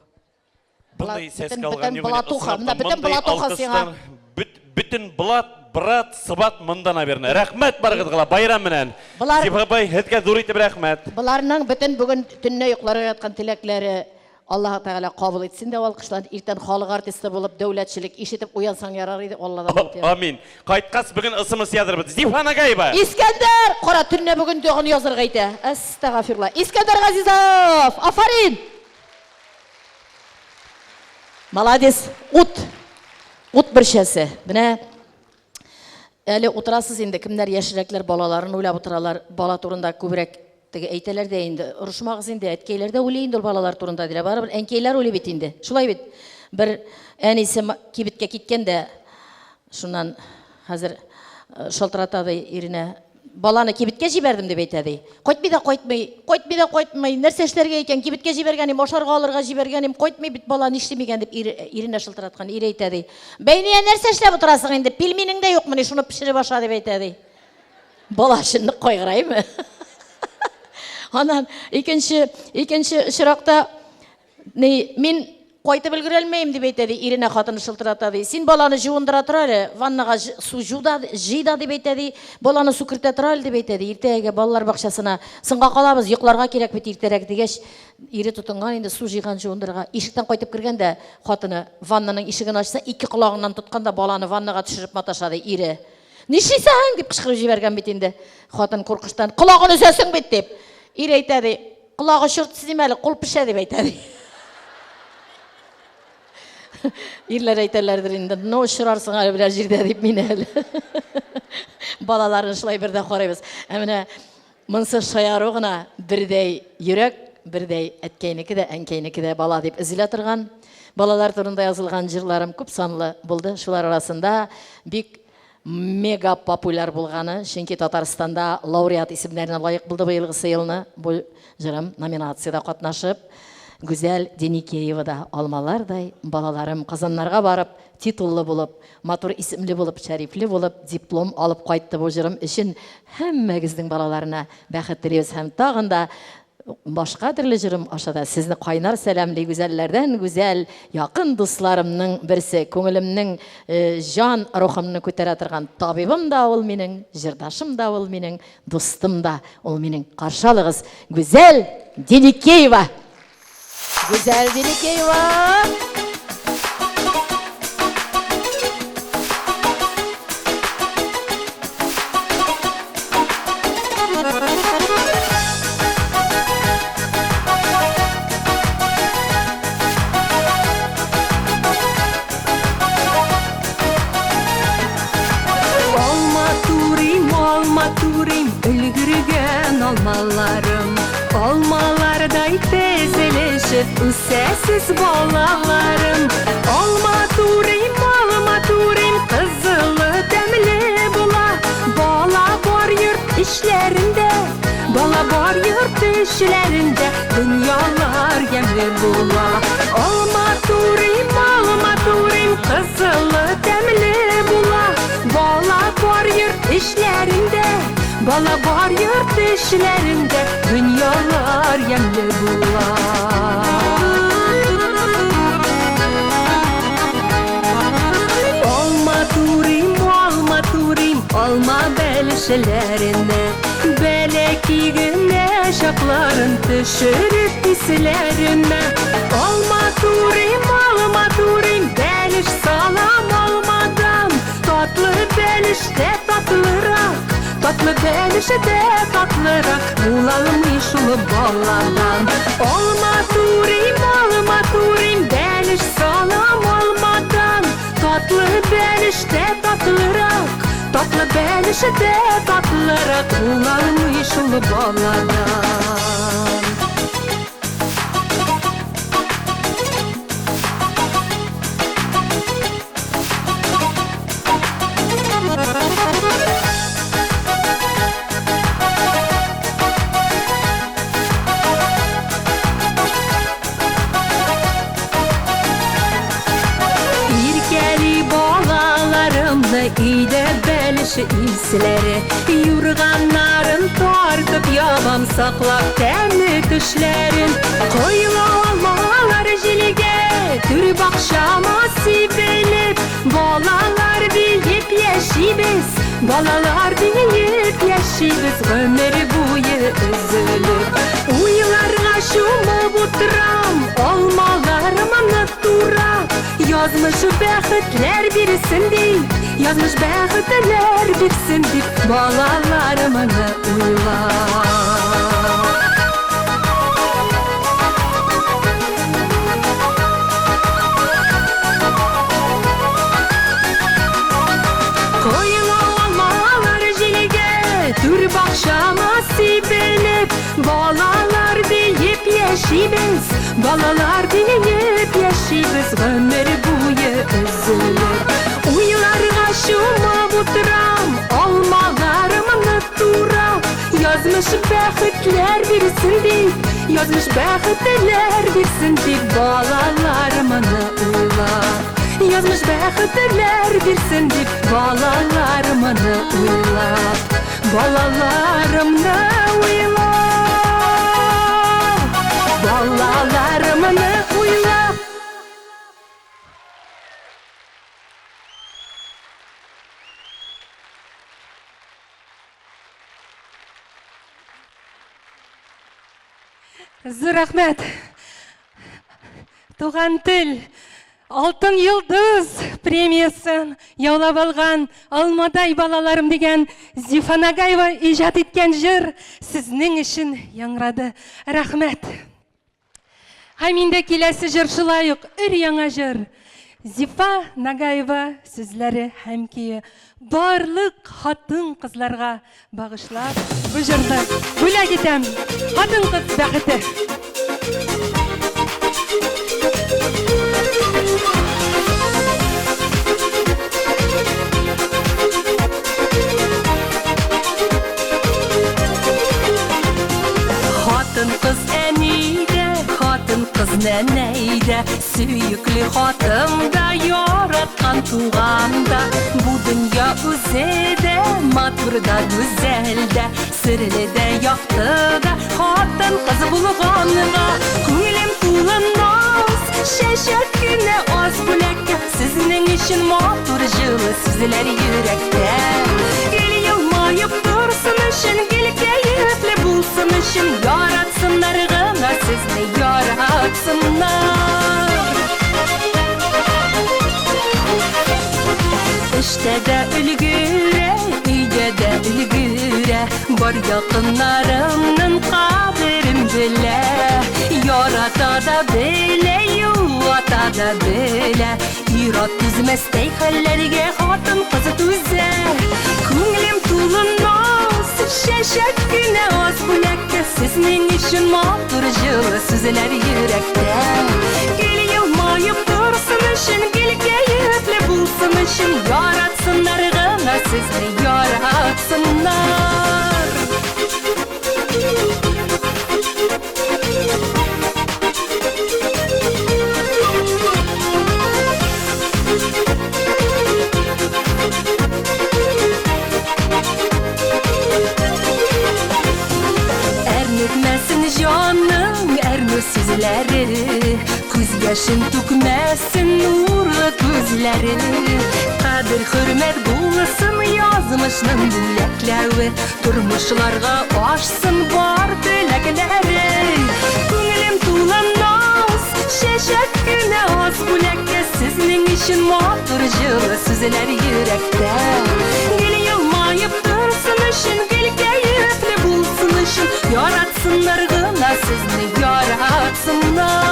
Бұндай сәске алған бүтін бұлат, брат, сыбат мұндана беріне. Рахмет барғызғыла, байрам мінен. Зифабай, әтке зор етіп рахмет. Бұларының бүтін бүгін түнне ұйқларға жатқан тілеклері Аллаһ Тағала қабыл етсін деп алқышланды. Ертең халық артисті болып, дәулетшілік ишетіп оянсаң ярар еді. Амин. Қайтқас бүгін ысымыз ядыр бұд. Зифа Нагаева. Искендер! Қора түнне бүгін дөғін языр қайты. Әстағафирла. Искендер Газизов! Афарин! Маладес. Ут біршәсі. Біне, әлі отырасыз енді кімдер яшірәклер балаларын ойлап отыралар. Бала турында көбірек әйтелер де енді, ұрышмағыз енді, әткейлер де өлейінді ол балалар турында деді. Бары бір әнкейлер өлей бет енді. Шулай бет. Бір әнесі кебітке кеткен де, шунан қазір шалтыратады еріне баланы кибетке жибердім деп айтады. Қойтмай, нәрсе эшләргә икән, кибетке жибергәнем, ашарга алырга жибергәнем, қойтмай бит баланы иштемәгән дип иренә шылтыраткан, ире әйтәде. Бәйние нәрсә эшләп утырасың инде, пельменең дә юкмыни, шуны пешереп аша дип әйтәде. Бала шынны кайгыраймы? Анан икенче очракта мин кайтып өлгерәлмәйм дип әйтәде, иренә хатыны шылтыратады. Син баланы жуындыра тора әле, ваннага су жыйда дип әйтәде, баланы су кертә тора әле дип әйтәде. Иртәгә балалар бакчасына сынга калабыз, йокларга кирәк бит иртәрәк дигәч, ире тотынган инде су жыйган жуындырга. Ишектән кайтып кергәндә, хатыны ваннаның ишеген ачса, ике колагыннан тотканда баланы ваннага төшереп маташады ире. Нишлисәң дип кычкырып җибәргән бит инде. Хатын куркыштан, колагын өзәсең бит дип. Ире әйтәде, колагы шорт симәле, кул пешә дип әйтәде. Ирләр әйтәләрдер инде, "Ну, шырарсың әле белән җирдә" дип мине әле. Балаларын шулай бердә карыйбыз. Ә менә монсы шаяру гына бердәй йөрәк, бердәй әткәйнеке дә, әнкәйнеке дә бала дип эзлә торган. Балалар турында язылган җырларым күп санлы булды. Шулар арасында бик мега популяр булганы, чөнки Татарстанда лауреат исемнәренә лаек булды быелгы елны. Бу җырым номинациядә катнашып, Гүзәл Деникеева да алмалардай, балаларым Казаннарга барып, титуллы булып, матур исемле булып, шәрифле булып, диплом алып кайтты бу җырым өчен һәммәгезнең балаларына бәхет телибез һәм тагын да башка төрле җырым ашада сезне кайнар сәламлый гүзәлләрдән гүзәл якын дусларымның берсе, күңелемнең җан рухымны күтәрә торган табибым да ул минең, җырдашым да ул минең, дустым да ул минең. Каршы алыгыз Гүзәл Деникеева. Гүзәл Деникеева. Turayım ülgürgen olmalarım Olmalarday tezeleşip sessiz bolalarım Olma turayım kızılı demli bula Bala var yurt işlerinde Bala var yurt işlerinde Dünyalar yemli bula Olma turayım kızılı demli bula Bala var yurt işlerinde Bala var yurt işlerinde Dünyalar yemli bular Olma turayım Olma belişlerine Belki güne şapların Düşürüp hislerime Olma turayım Beliş salam olmadan Tatlı belişte tatlırak Tatlı belişte tatlırak Bulalım işulu ballardan Olma turayım Beliş salam olmadan Tatlı belişte tatlırak Tatlı belişte tatlırak Bulalım işulu ballardan İde belişi isleri Yurganların tartıp yaban saklap temli düşlerin Koyla olmalar jilige Türb akşama sivilip Balalar deyip yeşibiz Balalar deyip yeşibiz Ömeri boyu üzülüp Uylarga şumup oturam Olmalarımı turam Yazmış bəxtlər birsin deyip Yazmış bəxtlər birsin deyip Balalarımı uylar Koyla olmalar jilige Türb akşama sivilip Balalar deyip yeşibiz Balalar deyip yeşibiz Ömeri boyu üzülür Uylarga şumup oturam Olmalarımı turam Yazmış bәхетләр бирсен дип, yazmış bәхетләр бирсен дип, балаларымны уйлап. Yazmış bәхетләр бирсен дип, балаларымны уйлап. Балаларымны уйлап. Балаларымны уйлап. Зур рахмет. Туган тел, Алтын йылдыз премиясын яулап алган Алмадай балаларым деген Зифа Нагаева иҗат иткән җыр сезнең өчен яңрады. Рәхмәт. Һәм инде киләсе җыр шулай ук өр-яңа җыр. Зифа Нагаева сүзләре һәм көе барлык хатын кызларга багышлап бу җырны бүләк итәм. Хатын-кыз бәхете. Хатын-кыз әнидә, хатын-кыз нәнәйдә, сөйекле хатымда, яраткан туганда, бу дөнья үзе дә, матур да, гүзәл дә, серле дә, якты да, хатын-кыз булганга, күңелем тулы наз, шәшәк кенә аз бүләккә, сезнең өчен матур җылы сүзләр йөрәктә. Гел елмаеп торсын өчен, гел кәефле булсын өчен, яратсыннар гына сезне, яратсыннар. Эштә дә өлгерә, өйдә дә өлгерә, бар якыннарымның кадерен белә. Ярата да белә, юата да белә, ират түзмәстәй хәлләргә хатын-кыз түзә. Күңелем тулы наз, шәшәк кенә аз бүләккә, сезнең өчен матур җылы сүзләр йөрәктә. Гел елмаеп торсын өчен, гел кәефле булсын өчен, яратсыннар гына сезне, яратсыннар. Әрнетмәсен җаның, әрнү сүзләре, күз яшын түкмәсен нурлы күзләре. Кадер хөрмәт булсын язмышның бүләкләве, тормышларга ашсын бар теләкләре. Күңелем тулы наз, шәшәк кенә аз бүләккә, сезнең өчен матур җылы сүзләр йөрәктә. Гел елмаеп торсын өчен, гел кәефле булсын өчен, яратсыннар гына сезне, яратсыннар.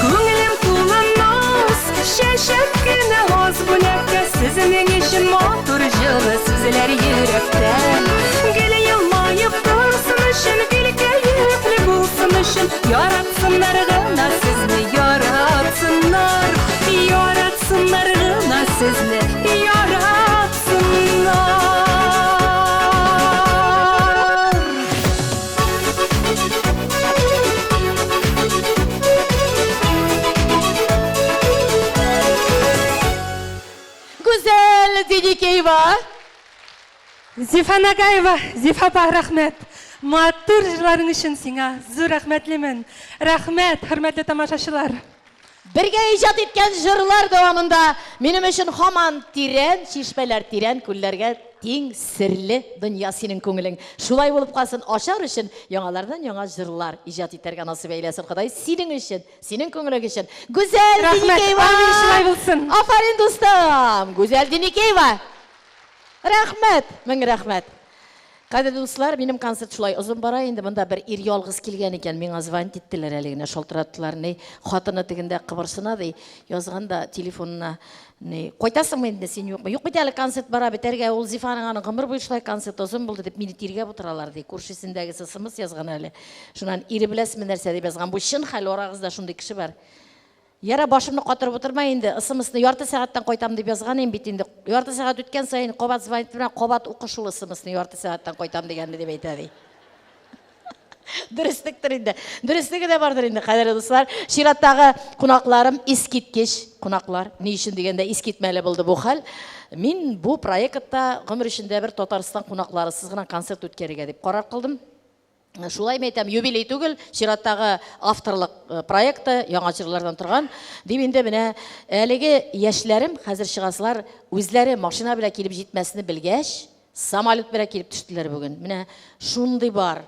Күңелем тулы наз, шәшәк кенә аз бүләккә, сезнең өчен матур җылы сүзләр йөрәктә. Гел елмаеп торсын өчен, гел кәефле булсын өчен, яратсыннар гына сезне, яратсыннар. Яратсыннар гына сезне, яратсыннар. Güzel Дидикеева. Зифа Нагаева, Зифа апа, рәхмәт. Матур җырларың өчен сиңа зур рәхмәтлемен. Рәхмәт, хөрмәтле тамашачылар. Бергә иҗат иткән җырлар дәвамында минем өчен һаман тирән чишмәләр, тирән күлләргә тиң серле дөнья синең күңелең. Шулай булып калсын, ашар өчен яңалардан яңа җырлар иҗат итәргә насыйп әйләсен Ходай синең өчен, синең күңелең өчен. Гүзәл Дидикеева. Амин, шулай булсын. Афарин дустым. Гүзәл Дидикеева. Рәхмәт, мең рәхмәт. Қадірлі достар, менің концерт шулай ұзын бара, енді мұнда бір ир ялғыз келген екен, меңа звонит еттілер әлігіне, шолтыраттылар, қатыны тігінде қыбырсына дей, yazғанда телефонына, қойтасың мен де сен жоқ ма? Жоқ бет әлі концерт бара, бетерге ол Зифаның ғымыр бойы шулай концерт ұзын болды деп, мені тергеп отыралар дей, көршісіндегі сымыз yazған әлі. Шунан ири білесімен нәрсе деп yazған, бұл шын хәл орағызда шундай кіші бар. Яра башымны қатырып отырма енді, ысымысыны ярты сағаттан қойтам деп yazған ең бет енді. Ярты сағат өткен сайын қобат звонит бірін, қобат ұқышылы ысымысыны ярты сағаттан қойтам дегенді деп айтады. Дұрыстықтыр енді. Дұрыстығы да бардыр енді, қадірлі достар. Шираттағы қонақларым ескиткеш қонақлар. Не үшін дегенде ескитмәлі болды бұл хал. Мен бұл проектта ғұмыр ішінде бір Татарстан қонақлары сызғынан концерт өткеріге деп қарар қылдым. Шулай мәйтем, юбилей түгіл, Шираттағы авторлық проекты, яңа жырлардан тұрған. Деймінде міне, әлігі яшілерім, қазір шығасылар, өзлері машина біле келіп жетмәсіні білгәш, самолет біле келіп түштілер бүгін. Міне, шундай бар,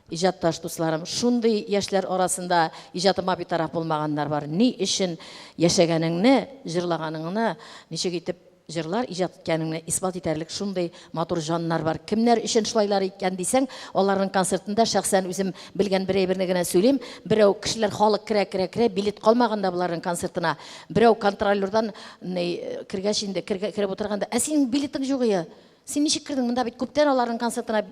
ижатташ достарым, шундай яшілер арасында ижатыма bir тарап болмағандар бар. Не үшін яшәгәніңні, жырлағаныңны, неше кетіп, жырлар ижат еткеніңне испат етерлік шундай матур жаннар бар. Кімнер үшін шулайлар екен дейсең, олардың концертында шәхсән өзім білген біріне генә сөйлейм. Біреу кішілер халық кіре, билет қалмағанда бұлардың концертына. Біреу контролердан кіргәш енді кіріп отырғанда, сенің билетің жоқ ия. Сен нешік кірдің? Мұнда бит көптен олардың концертына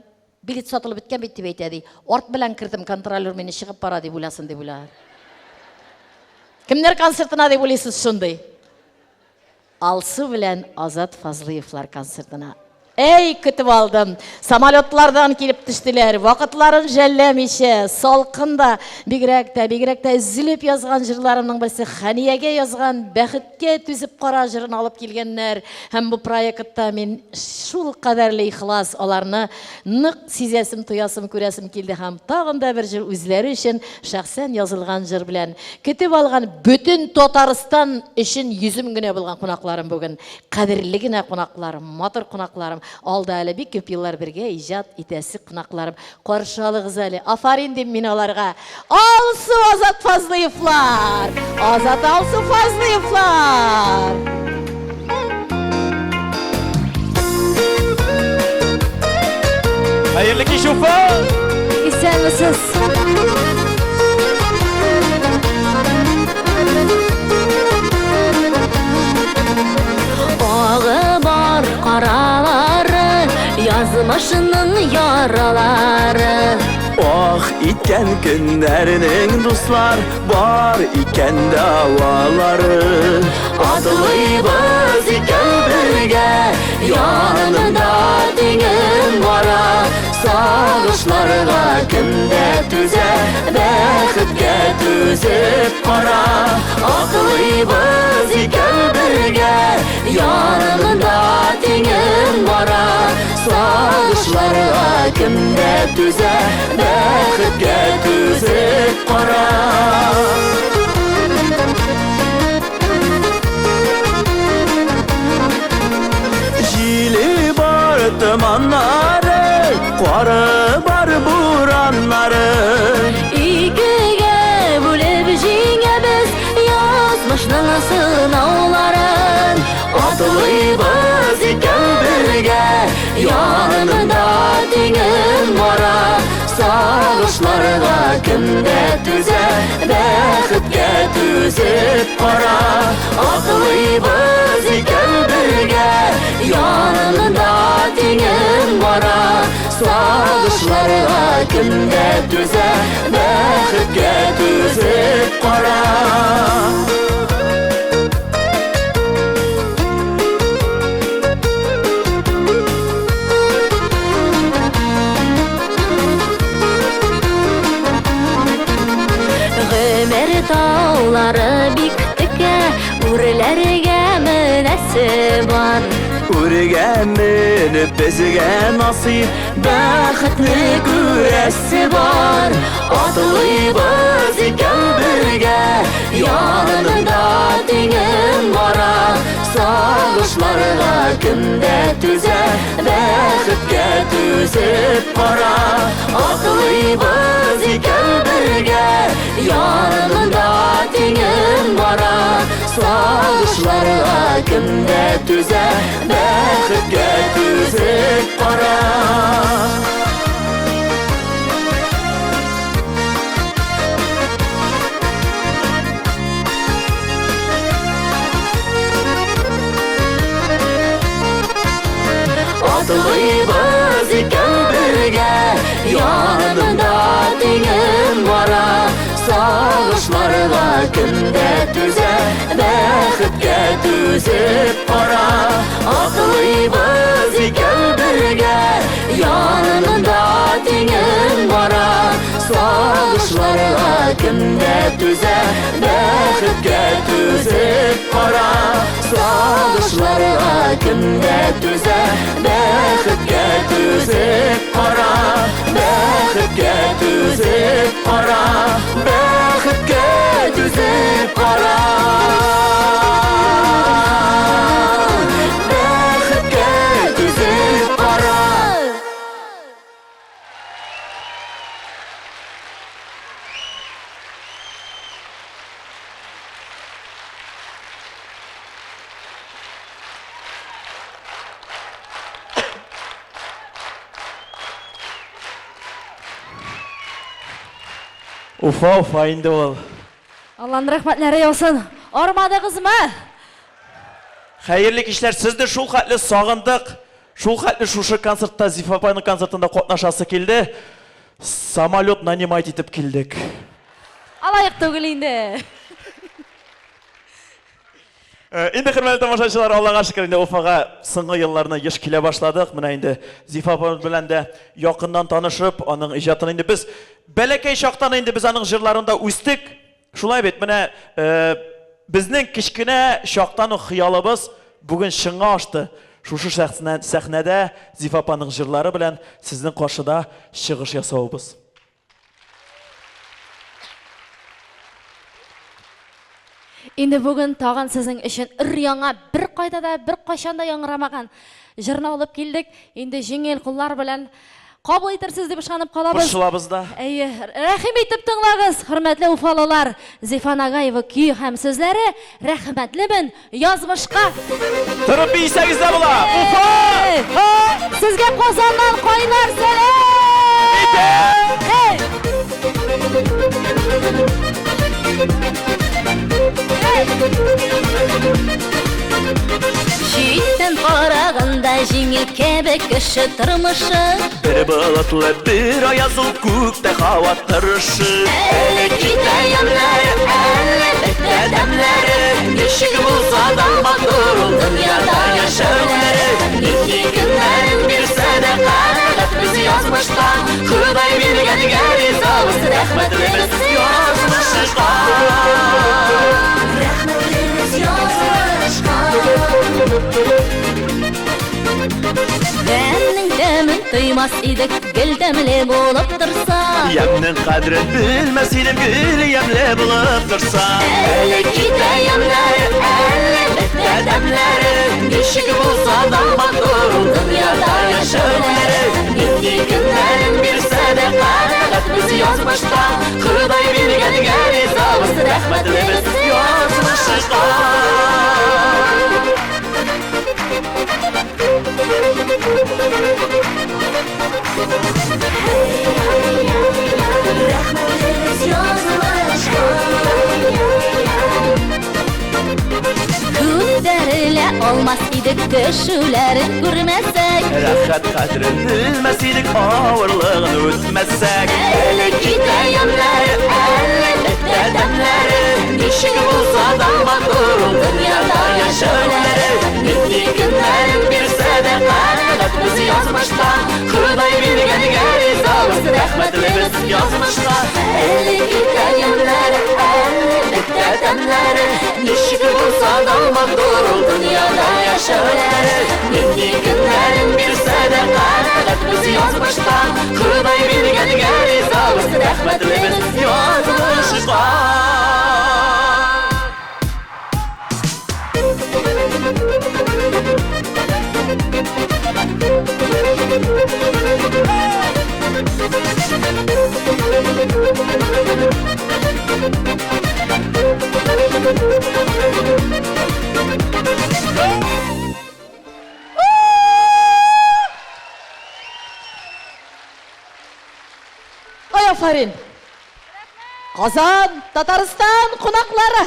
билет сатылып біткен бет деп айтады. Орт білән кірдім, контролер мені шығып бара деп ойласын деп ойлады. Кімнер концертына деп ойлайсыз шундай? Алсы білән Азат Фазлыевлар концертына. Эй, күтіп алдым. Самолетлардан келіп түштілер. Вақытларын жәлләмеше, салқында, бигрәкті үзіліп yazған жырларымның бірісі Хәниеге yazған, бәхітке түзіп қара жырын алып келгеннер. Һәм бұл проектта мен шул қадәрлі ихлас оларны нық сезесім, тоясым, көресім келді. Һәм тағында бір жыр үзлері үшін шәхсән yazылған жыр білән. Күтіп алған бүтін Татарстан үшін yüzüm генә болған қонақларым бүгін. Қадірлі генә қонақларым, матыр қонақларым. Алда әлі бик көп еллар бірге ижат етәсі қонақларым. Қаршалығыз әлі. Афарин дем мен оларға. Алсу Азат Фазлыевлар! Азат Алсу Фазлыевлар! Hayırlı kеш Уфа! Исәнмесез? Ағы бар қаралары, язмышының яралары. Ох, иткен күннәрінің дуслар, бар икен давалары. Атылыйбыз икен бірге, янында теңін бара. Сағышларға кімде түзе, бәхітке түзіп қара. Атылыйбыз икен бірге, янында теңін бара. Сағышларға кімде түзе, бәхітке түзіп қара. Жили бар тыманнары, қары бар бураннары. Икеге бөліп жеңебіз, язмышның сынауларын. Атылыйбыз икен бірге, янында теңін бара. Сағышларға кімде түзе, бәхітке түзіп қара. Атылыйбыз икен бірге, янында теңін бара. Сағышларға кімде түзе, бәхітке түзіп қара. Гөмер таулары биктікке, үрлерге мінәсі бар. Үрге мініп бізге насip, бәхітні көрәсі бар. Атылыйбыз икен бірге, янында теңін бара. Сағышларға кімде түзе, бәхітке түзіп қара. Атылыйбыз икен бірге, янында теңін бара. Сағышларға кімде түзе, бәхітке түзіп қара. Сагышларга кемдә түзә, бәхеткә түзеп кара. Аклыйбыз икәү бергә, янында тиңең бара. Сагышларга кемдә түзә, бәхеткә түзеп кара. Сагышларга кемдә түзә, бәхеткә түзеп кара. Бәхеткә түзеп кара. Бәхеткә түзеп кара. Бәхеткә түзеп кара. Уфа, инде ул. Алланың рәхмәтләре яусын. Армадыгызмы? Хәерле кичләр, сезне шул хәтле сагындык. Шул хәтле шушы концертта, Зифа апайның концертында катнашасы килде. Самолет нанимать итеп килдек. Алайык түгел инде. Инде хөрмәтле тамашачылар, Аллага шөкер, инде Уфага соңгы елларны еш килә башладык. Менә инде Зифа апай белән дә якыннан танышып, аның иҗатын инде без бәләкәй чактан инде без аның җырларында үстек. Шулай бит, менә безнең кичкенә чактан хыялыбыз бүген шыңа ашты. Шушы сәхнәдә Зифа апаның җырлары белән сезнең каршыда чыгыш ясаубыз. Инде бүген тагын сезнең өчен өр-яңа бер кайда да, бер кайчан да яңрамаган җырны алып килдек. Инде җиңел куллар белән кабул итерсез дип ышанып калабыз. Кушылабыз да. Әйе, рәхим итеп тыңлагыз, хөрмәтле уфалылар. Зифа Нагаева көй һәм сүзләре рәхмәтлемен язмышка. Торып бисәгез дә була. Уфа! Сезгә Казаннан кайнар Читтән караганда җиңел кебек кеше тормышы. Бер болытлы, бер аязыл күктә һава торышы. Әле китә яннары, әле бетә дәмләре. Ничек булса да матур ул дөньяда яшәүләре. Нинди көннәрен бирсә дә канәгать без язмышка. Ходай биргәнгә ризабыз, рәхмәтлебез язмышка. Рәхмәтлебез язмышка. Дәмнең тәмен тоймас идек, гел тәмле булып торса. Ямның кадерен белмәс идем, гел ямле булып торса. Әле китә яннары, әле бетә дәмләре. Ничек булса да матур ул дөньяда яшәүләре. Нинди көннәрен бирсә дә канәгать без язмышка. Ходай биргәнгә ризабыз, рәхмәтлебез язмышка. Рәхмәтлебез язмышка. Күтәрелә алмас идек, кешеләрен күрмәсәк. Рәхәт кадерен белмәс идек, авырлыгын үтмәсәк. Әле китә яннары, әле бетә дәмләре. Ничек булса да матур ул дөньяда яшәүләре. Нинди көннәрен бирсә дә канәгать без язмышка. Ходай биргәнгә ризабыз, рәхмәтлебез язмышка. Әле китә яннары, әле бетә дәмләре. Ничек булса да матур ул дөньяда яшәүләре. Нинди көннәрен бирсә дә канәгать без язмышка. Ходай биргәнгә ризабыз, рәхмәтлебез язмышка. Ой, афарин. Казан, Татарстан кунаклары.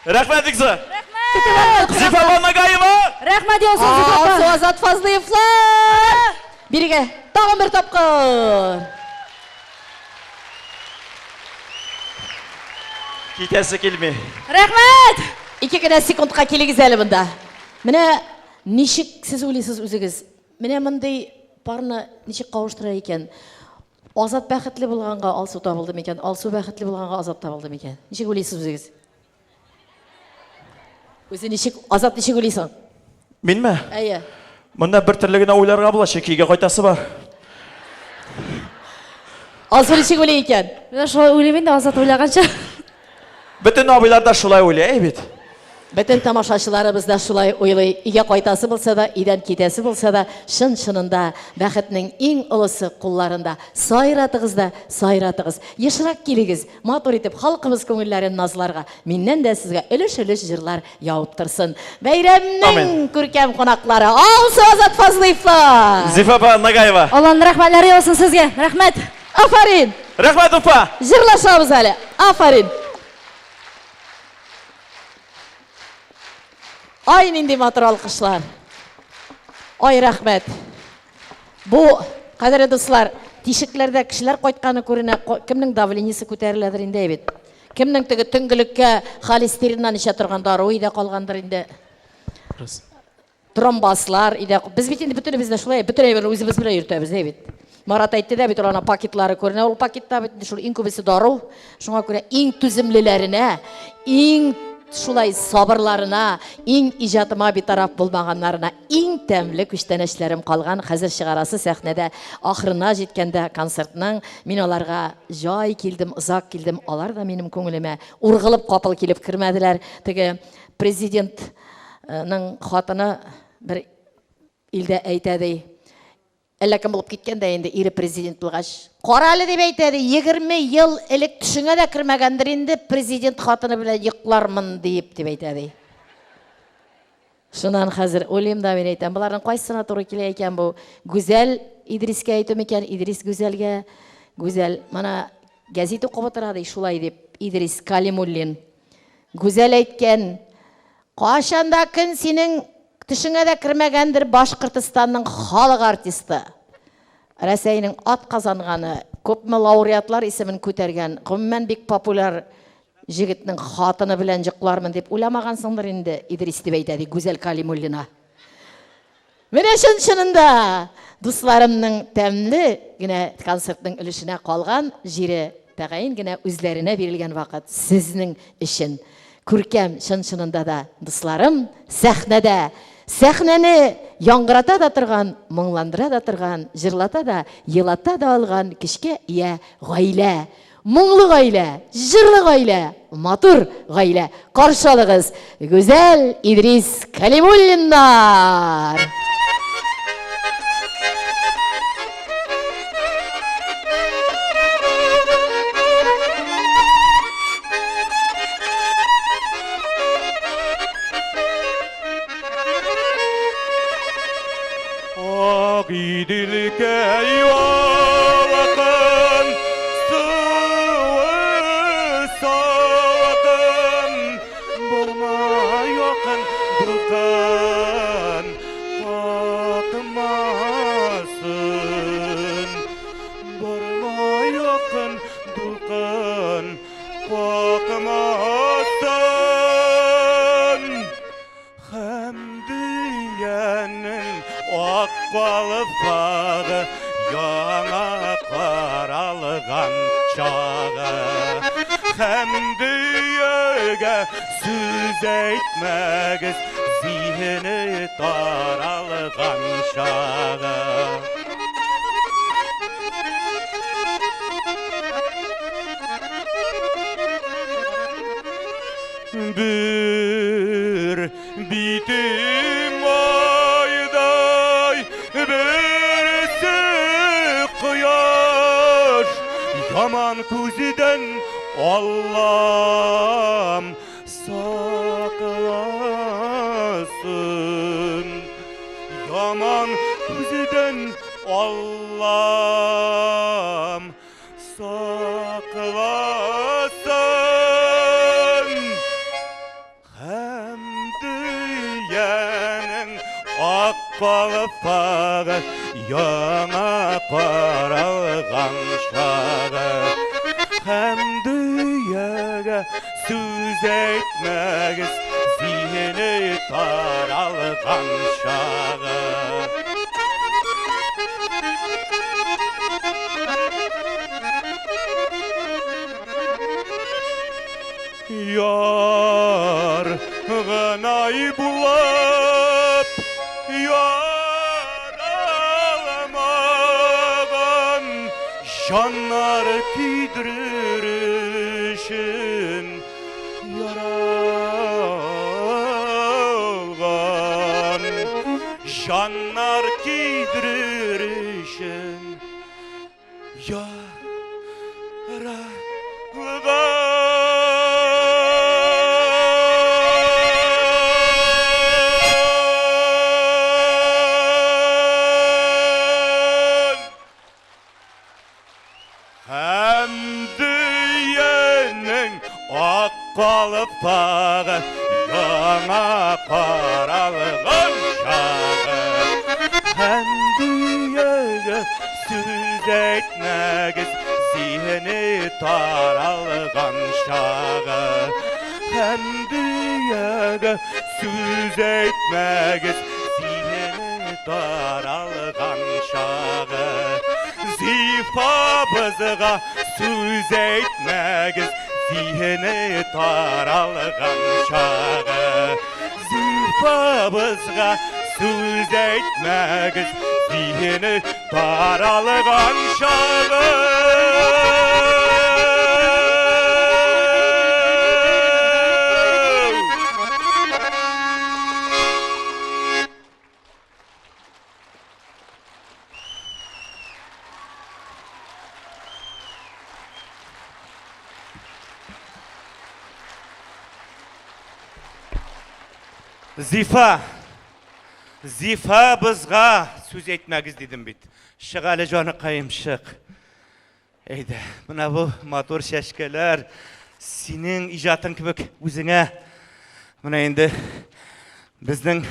Рәхмәт Зифа. Зифа Нагаева. Рәхмәт яусын Зифа. Азат Фазлыевлар. Биргә тагын бер тапкыр. Кетесі келме. Рахмет! 2 генә секундка килегез әле монда. Менә ничек сез уйлыйсыз үзегез? Менә мондый парны ничек кавыштыра икән? Азат бәхетле булганга Алсу табылды микән? Алсу бәхетле булганга Азат табылды микән? Ничек уйлыйсыз үзегез? Үзе ничек Азат ничек уйлыйсың? Минме? Әйе. Монда бір түрлегенә уйларга була, чекиге кайтасы бар. Алсу ничек уйлый икән? Мен шулай уйлыйм инде Азат уйлаганча. Бүтін абыйлар да шулай уйлай бит. Бөтен тамашачыларыбыз да шулай уйлый. Өйгә кайтасы булса да, өйдән китәсе булса да, шын-шынында бәхетнең иң олысы кулларында. Сайратыгыз да, сайратыгыз. Ешрак килегез, матур итеп халкыбыз күңелләрен назларга. Миннән дә сезгә өлеш-өлеш җырлар явып торсын. Бәйрәмнең күркәм конаклары Алсу Азат Фазлыевлар. Зифа апа Нагаева. Алланың рәхмәтләре яусын сезгә. Рәхмәт. Афарин. Рәхмәт Уфа. Җырлашабыз әле. Афарин. Ай, нинди матур алкышлар. Ай, рәхмәт. Бу, кадерле дуслар, тишекләрдә кешеләр кайтканы күренә, кемнең давлениесе күтәреләдер инде бит. Кемнең теге төнгелеккә холестериннан ичә торган дару өйдә калгандыр инде. Тромбослар өйдә. Без бит инде бөтенебез дә шулай, бөтен әйберне үзебез белән йөртәбез бит. Марат әйтте дә бит, ана пакетлары күренә, ул пакетта бит шул иң күбесе дару. Шуңа күрә иң түземлеләренә, иң шулай сабырларына, иң иҗатыма битараф булмаганнарына иң тәмле күчтәнәчләрем калган. Хәзер чыгарасы сәхнәдә ахырына җиткәндә концертның мин аларга җай килдем, озак килдем. Алар да минем күңелемә ургылып капыл килеп кермәделәр. Теге президентның хатыны бер илдә әйтә ди. Әллә кем булып киткәндә инде ире президент булгач. Кара әле дип әйтә ди. 20 ел элек төшеңә дә кермәгәндер инде президент хатыны белән йоклармын дип әйтә ди. Шуннан хәзер уйлыйм да мин әйтәм, буларның кайсына туры килә икән бу? Гүзәл Идрискә әйтү микән? Идрис Гүзәлгә. Гүзәл, мана гәзит укып утыра ди, шулай дип. Идрис Калимуллин. Гүзәл әйткән, кашанда көн синең төшеңә дә кермәгәндер Башкортстанның халык артисты. Рәсәйнең ат казанганы, күпме лауреатлар исемен күтәргән, гомумән бик популяр җегетнең хатыны белән җыклармын дип уйламагансыңдыр инде, Идрис дип әйтә ди Гүзәл Калимуллина. Менә шын-шынында дусларымның тәмле генә концертның өлешенә калган җире тәгаен генә үзләренә бирелгән вакыт сезнең өчен. Күркәм шын-шынында да дусларым сәхнәдә сәхнәне яңгырата да торган, моңландыра да торган, җырлата да, елата да алган кичкә гаилә, моңлы гаилә, җырлы гаилә, матур гаилә. Каршы алыгыз Гүзәл Идрис Калимуллиннар. Gidilke yolakın, sıvı sakın, bulma yakın dulkan, bakmasın. Bulma yakın dulkan, bakmasın. Hem dünyanın Akbalıfağı yana qaralğan çağı Hem düyəgə süz etməgiz Zihni daralğan şağı Bir bitim Yaman kuziden Allah'ım saklasın. Yaman kuziden Allah'ım saklasın. Hem dünyanın akbalıfağı yana qaralğan şağı hem dünyaya söz etmegiz zihni taralgan şağı. Yar gınay bulap yaralamagan canlar kuydirişin yaralgan canlar kuydirişin yaralgan. Hem düyenin akkalıp bağı yana karalığın şağı. Hem düyeye söz etmegiz zihni taralgan şağı. Hem düyeye söz etmegiz zihni taralgan şağı. Zifabızga söz etmegiz zihni taralgan şağı. Zifabızga söz etmegiz zihni taralgan şağı. Зифа бізға сөз етмәгіз дедім бит. Шық әлі жаны қайым шық. Әйді, мұна бұл мотор шәшкелер, сенің ижатын кібік өзіңе. Мұна енді біздің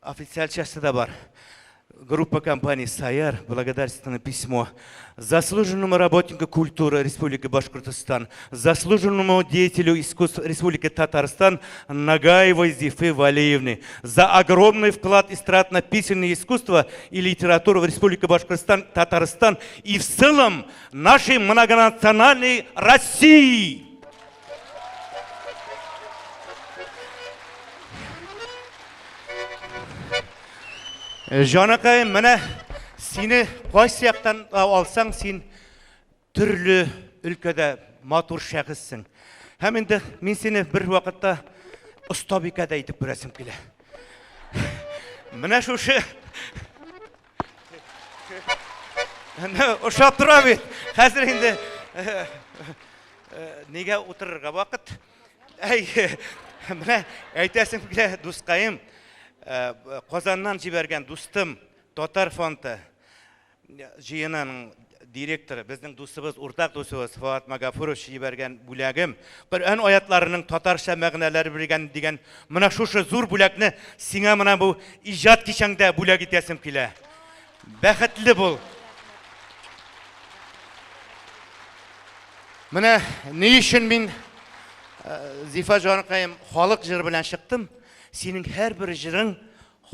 официал части да бар. Группа компаний «Саяр» благодарственное письмо заслуженному работнику культуры Республики Башкортостан, заслуженному деятелю искусств Республики Татарстан Нагаевой Зифы Валиевны за огромный вклад эстрадно-песенное искусство и литературу в Республике Башкортостан, Татарстан и в целом нашей многонациональной России. Жанақайым, міне, сені қой сияқтан алсаң, сен түрлі үлкеде матур шәғізсің. Һәм енді мен сені бір вақытта ұстабикада етіп көресім келе. Міне шушы ұшап тұра бет. Қазір енді неге отырырға вақыт? Міне әйтесім келе, дұсқайым. Қозаннан жіберген дұстым Тотар фонды жиынының директоры, біздің дұстыбыз, ұртақ дұстыбыз Фуат Магафуров жіберген бүләгім. Құр'ан аятларының татарша мәғінәлері білген деген мұна шушы зұр бүләкні сіңа мұна бұл ижат кешеңді бүләк етесім келе. Бәхітлі бұл. Мұна не үшін мен Зифа Жанқайым халық жыр білән шықтым. Сенің әр бір жырың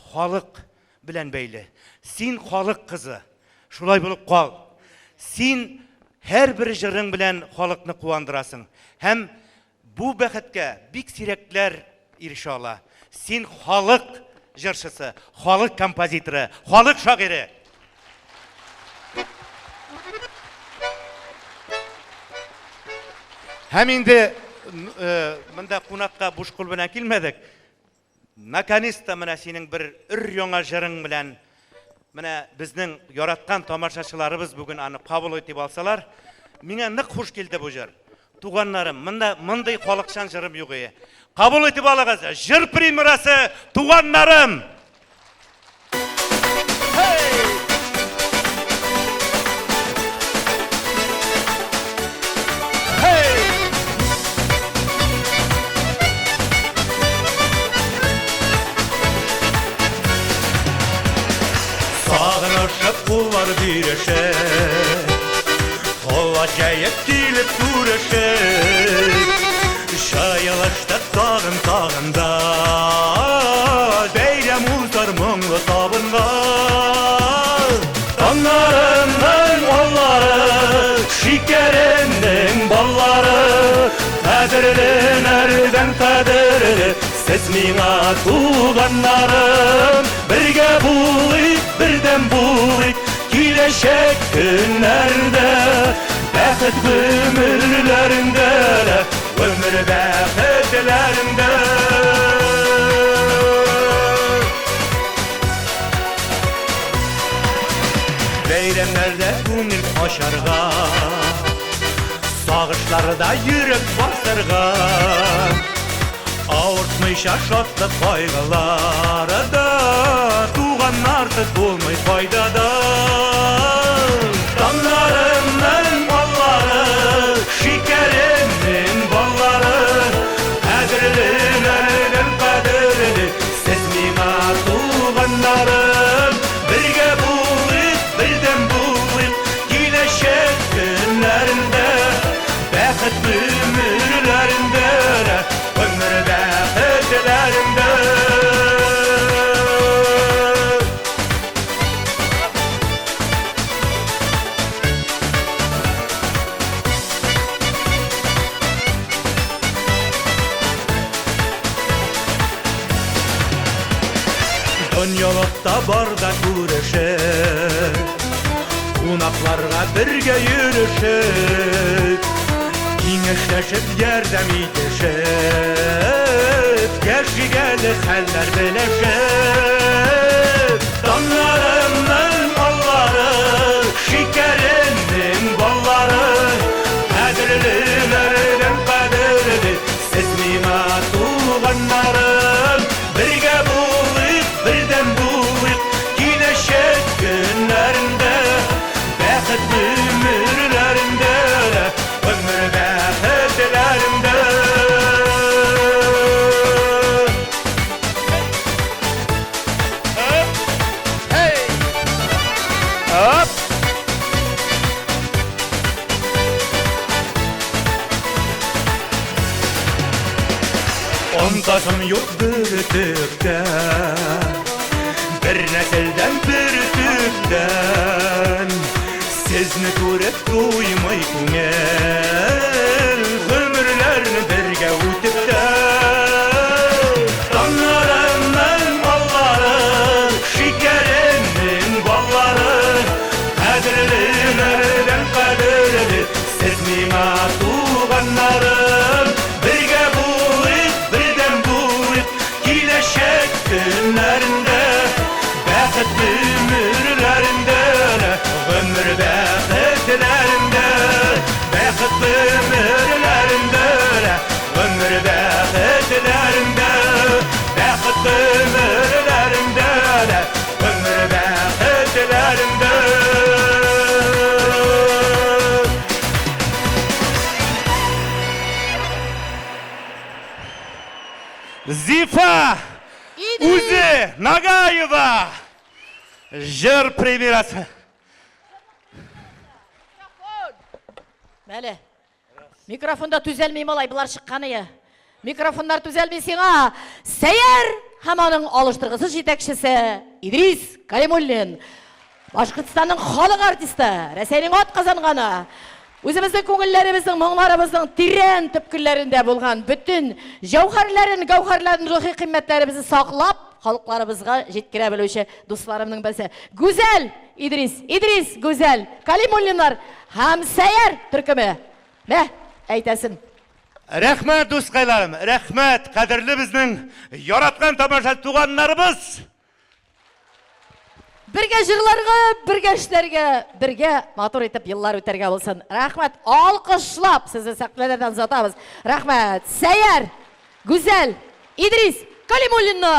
халық білән бәйлі. Сен халық қызы, шулай болып қал. Сен әр бір жырың білән халықны қуандырасың. Һәм бұл бәхетке бик сирәкләр ирешә ала. Сен халық жыршысы, халық композиторы, халық шағиры. Һәм енді мында қонаққа буш қол белән килмәдек. Наконец-то мына сенің бір яңа жырың белән мына безнең яраткан тамашачыларыбыз бүген аны кабул итеп алсалар, миңа нык хуш килде бу жыр. Туганнарым, мындай халыкчан жырым юк ие. Кабул итеп алыгыз. Жыр премьерасы туганнарым. Kullar birleşe, жайып келіп көрішіп Шайылышты тағын-тағында Бәйрем ұлдар мұңлы табынға Таңарымның оллары Шикерімнің баллары Қадірлін әрден қадірлі Сіз миңа туғанларым Бірге болайық, бірден болайық Келешек күнлерде Бәхет өмірлерінде Өмір бәхетлерінде Бәйремлерде көңіл ашарға Сағышларда йөрек басырға Ауыртмайша шатлық қайғылары да Туған артық болмай пайдада Таңдарымның баллары Шикерімнің баллары Қадірлін әрден қадірлі Сіз миңа туғандарым Бірге болайық, бірден болайық Келешек күнлерінде Бәхет өмірлерінде Өмір бәхетлерінде Дүниялықта барда көрішіп Қонақларға бірге йөрішіп Кеңешләшіп ярдәм итешіп Яшигәлі хәлләр белешіп Таңарымның аллары Шикерімнің баллары Қадірлін әрден қадірлі Сіз миңа туғанларым Бірге болайық, бірден болайық Келешек күнлерінде Бәхет өмірлерінде Өмір бәхетлерінде Онтасын yok bir tükte Bir nesilden bir tükten Sizni көріп туймай көңіл Ömürlerini бірге өтіпті Таңарымның баллары Шикерімнің баллары Қадірлін әрден қадірлі Сіз миңа туғанларым Бірге болайық, бірден болайық Келешек күнлерінде Бәхет өмірлерінде Өмір бәхетлерінде Бәхет өмірлерінде Өмір бәхетлерінде Бәхет өмірлерінде Өмір бәхетлерінде Зифа Узи Нагаева Жыр премьерасы Мәлі, микрофонда түзелмей малай, бұлар шыққаны е. Микрофондар түзелмей сеңа. Сәйер хаманың алыштырғысы жетекшісі Идрис Калимуллин. Башқұртстанның халық артисті, Рәсейдің от қазанғаны. Өзіміздің көңіллеріміздің, мұңларымыздың тирен түпкілерінде болған бүтін гауһарларын рухи қимметтерімізді сақлап, халықларымызға жеткіре білуші достарымның бірісі. Гүзел Идрис, Гүзел Калимуллинлар һәм Сәйер түркімі. Мә, әйтәсін. Рәхмәт дусқайларым, рәхмәт қадірлі біздің яратқан тамаша туғанларымыз. Бірге жырларға, бірге ішлерге, бірге матур етіп еллар өтерге болсын. Рәхмәт, алқышлап сізді сәқледен затамыз. Рәхмәт, Сәйер, Гүзел, Идрис Калимуллинна.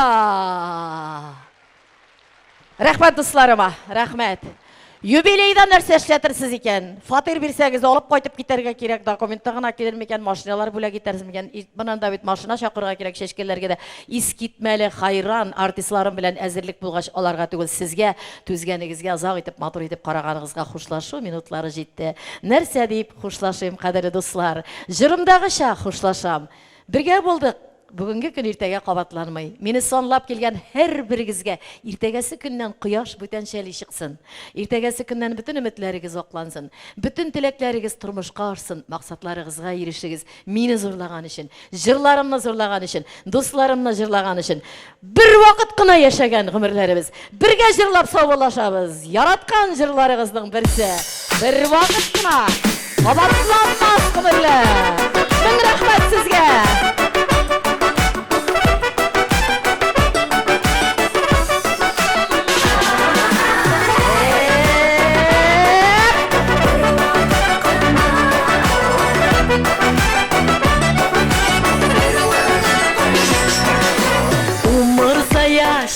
Рәхмәт достарыма, рәхмәт. Юбилейда нәрсе эшләтерсез икән? Фатир бирсәгез, алып кайтып китәргә кирәк, документта гына килер микән, машиналар бүләк итәрсез микән? Моннан да бит машина чакырырга кирәк, чәчкәләргә дә. Искитмәле, хайран артистларым белән әзерлек булгач, аларга түгел, сезгә түзгәнегезгә озак итеп, матур итеп караганыгызга хушлашу минутлары җитте. Нәрсә дип хушлашыйм, кадерле дуслар? Җырымдагыча хушлашам. Бергә булдык. Бүгенге көн иртәгә кабатланмый. Мине санлап килгән һәр берегезгә иртәгәсе көннән кояш бүтәнчәли чыксын. Иртәгәсе көннән бүтән өметләрегез аклансын. Бүтән теләкләрегез тормышка арсын, максатларыгызга ирешегез. Мине зурлаган өчен, җырларымны зурлаган өчен, дусларымны җырлаган өчен. Бер вакыт кына яшәгән гомерләребез. Бергә җырлап саубуллашабыз. Яраткан җырларыгызның берсе. Бер вакыт кына кабатланмас гомерләр. Мең рәхмәт сезгә.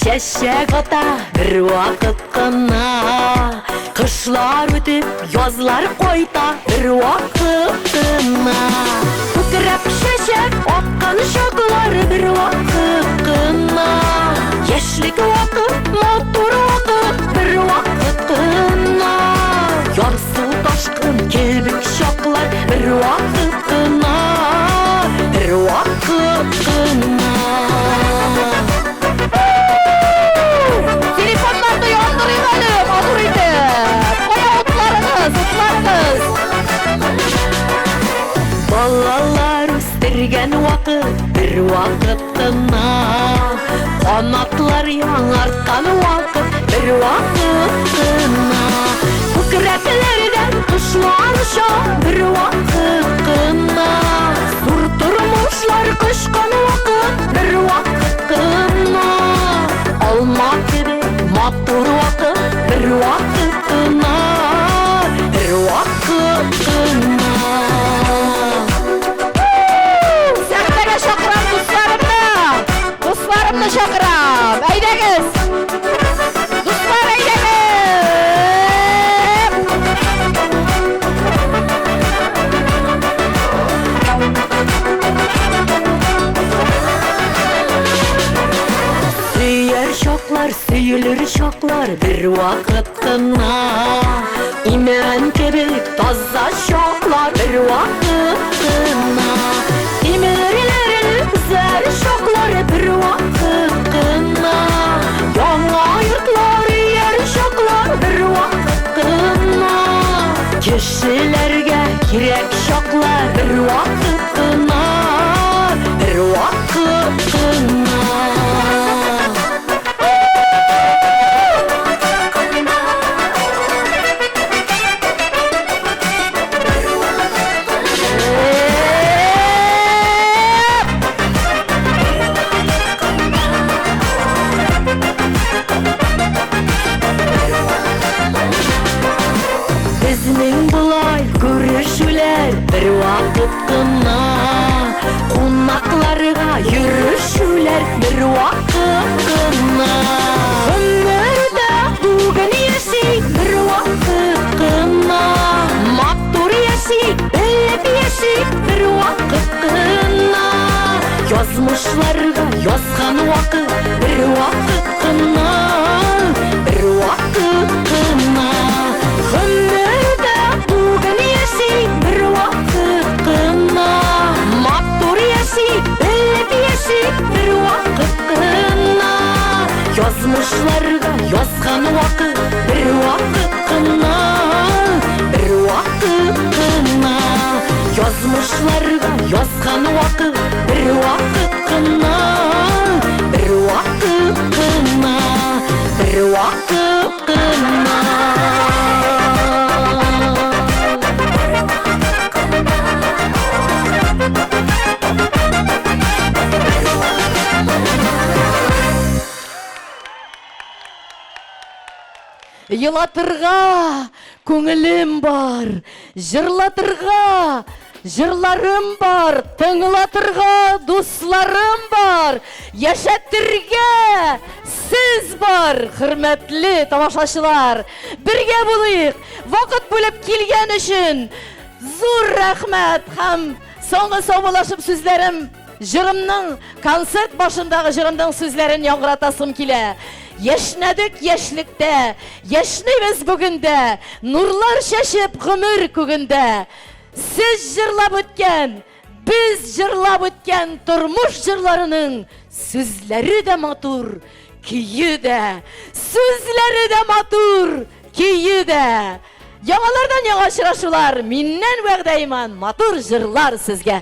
Чәчәк ата бер вакыт кына, кышлар үтеп, язлар кайта бер вакыт кына. Күкрәп чәчәк аккан чаклар бер вакыт кына. Яшьлек вакыт, матур вакыт бер вакыт кына. Ярсу ташкын кебек чаклар бер вакыт кына. Бер вакыт кына. Telefonlarda yandırayım әлі, матур итеп. Кая утларыңыз, утларыңыз. Балалар үстергән вакыт, бер вакыт кына. Канатлар яңарткан вакыт, бер вакыт кына. Күкрәкләрдән кошлар оша, бер вакыт кына. Зур тормышлар кышкан вакыт, бер вакыт кына. Алма кебек матур вакыт, бер вакыт кына, бер вакыт кына. Сәхнәгә чакырам дусларымны чакырам. Әйдәгез, дуслар, әйдәгез. Сөйлер чаклар бер вакыт кына. Имән кебек таза чаклар бер вакыт кына. Имәрләр зәр чаклар бер вакыт кына. Яңа йортлар яр чаклар бер вакыт кына. Кешеләргә кирәк чаклар бер вакыт кына. Бер вакыт кына. Бер вакыт кына, кунакларга йөрүшүләр бер вакыт кына. Гомердә бүген яшик бер вакыт кына. Матур яшик, белеп яшик бер вакыт кына. Язмышларга язган вакыт бер вакыт кына. Бер вакыт кына. Гомердә бүген яшик бер вакыт кына. Матур яшик, белеп яшик бер вакыт кына. Язмышларга язган вакыт бер вакыт кына. Бер вакыт кына. Язмышларга язган вакыт бер вакыт кына. Бер вакыт кына. Бер вакыт кына. Елатырга күңелем бар, җырлатырга Жырларым бар, тыңлатырга дусларым бар, яшәтергә сез бар, хөрмәтле тамашачылар. Бергә булыйк, вакыт бүлеп килгән өчен зур рәхмәт һәм соңгы саубуллашып сүзләрем, жырымның, концерт башындагы жырымның сүзләрен яңгыратасым килә. Яшнәдек яшьлектә, яшнибез бүгендә, нурлар чәчеп гомер күгендә. Сез җырлап үткән, без җырлап үткән тормыш җырларының сүзләре дә матур, көйе дә. Сүзләре дә матур, көйе дә. Яңалардан яңа очрашулар, миннән вәгъдә иман, матур җырлар сезгә.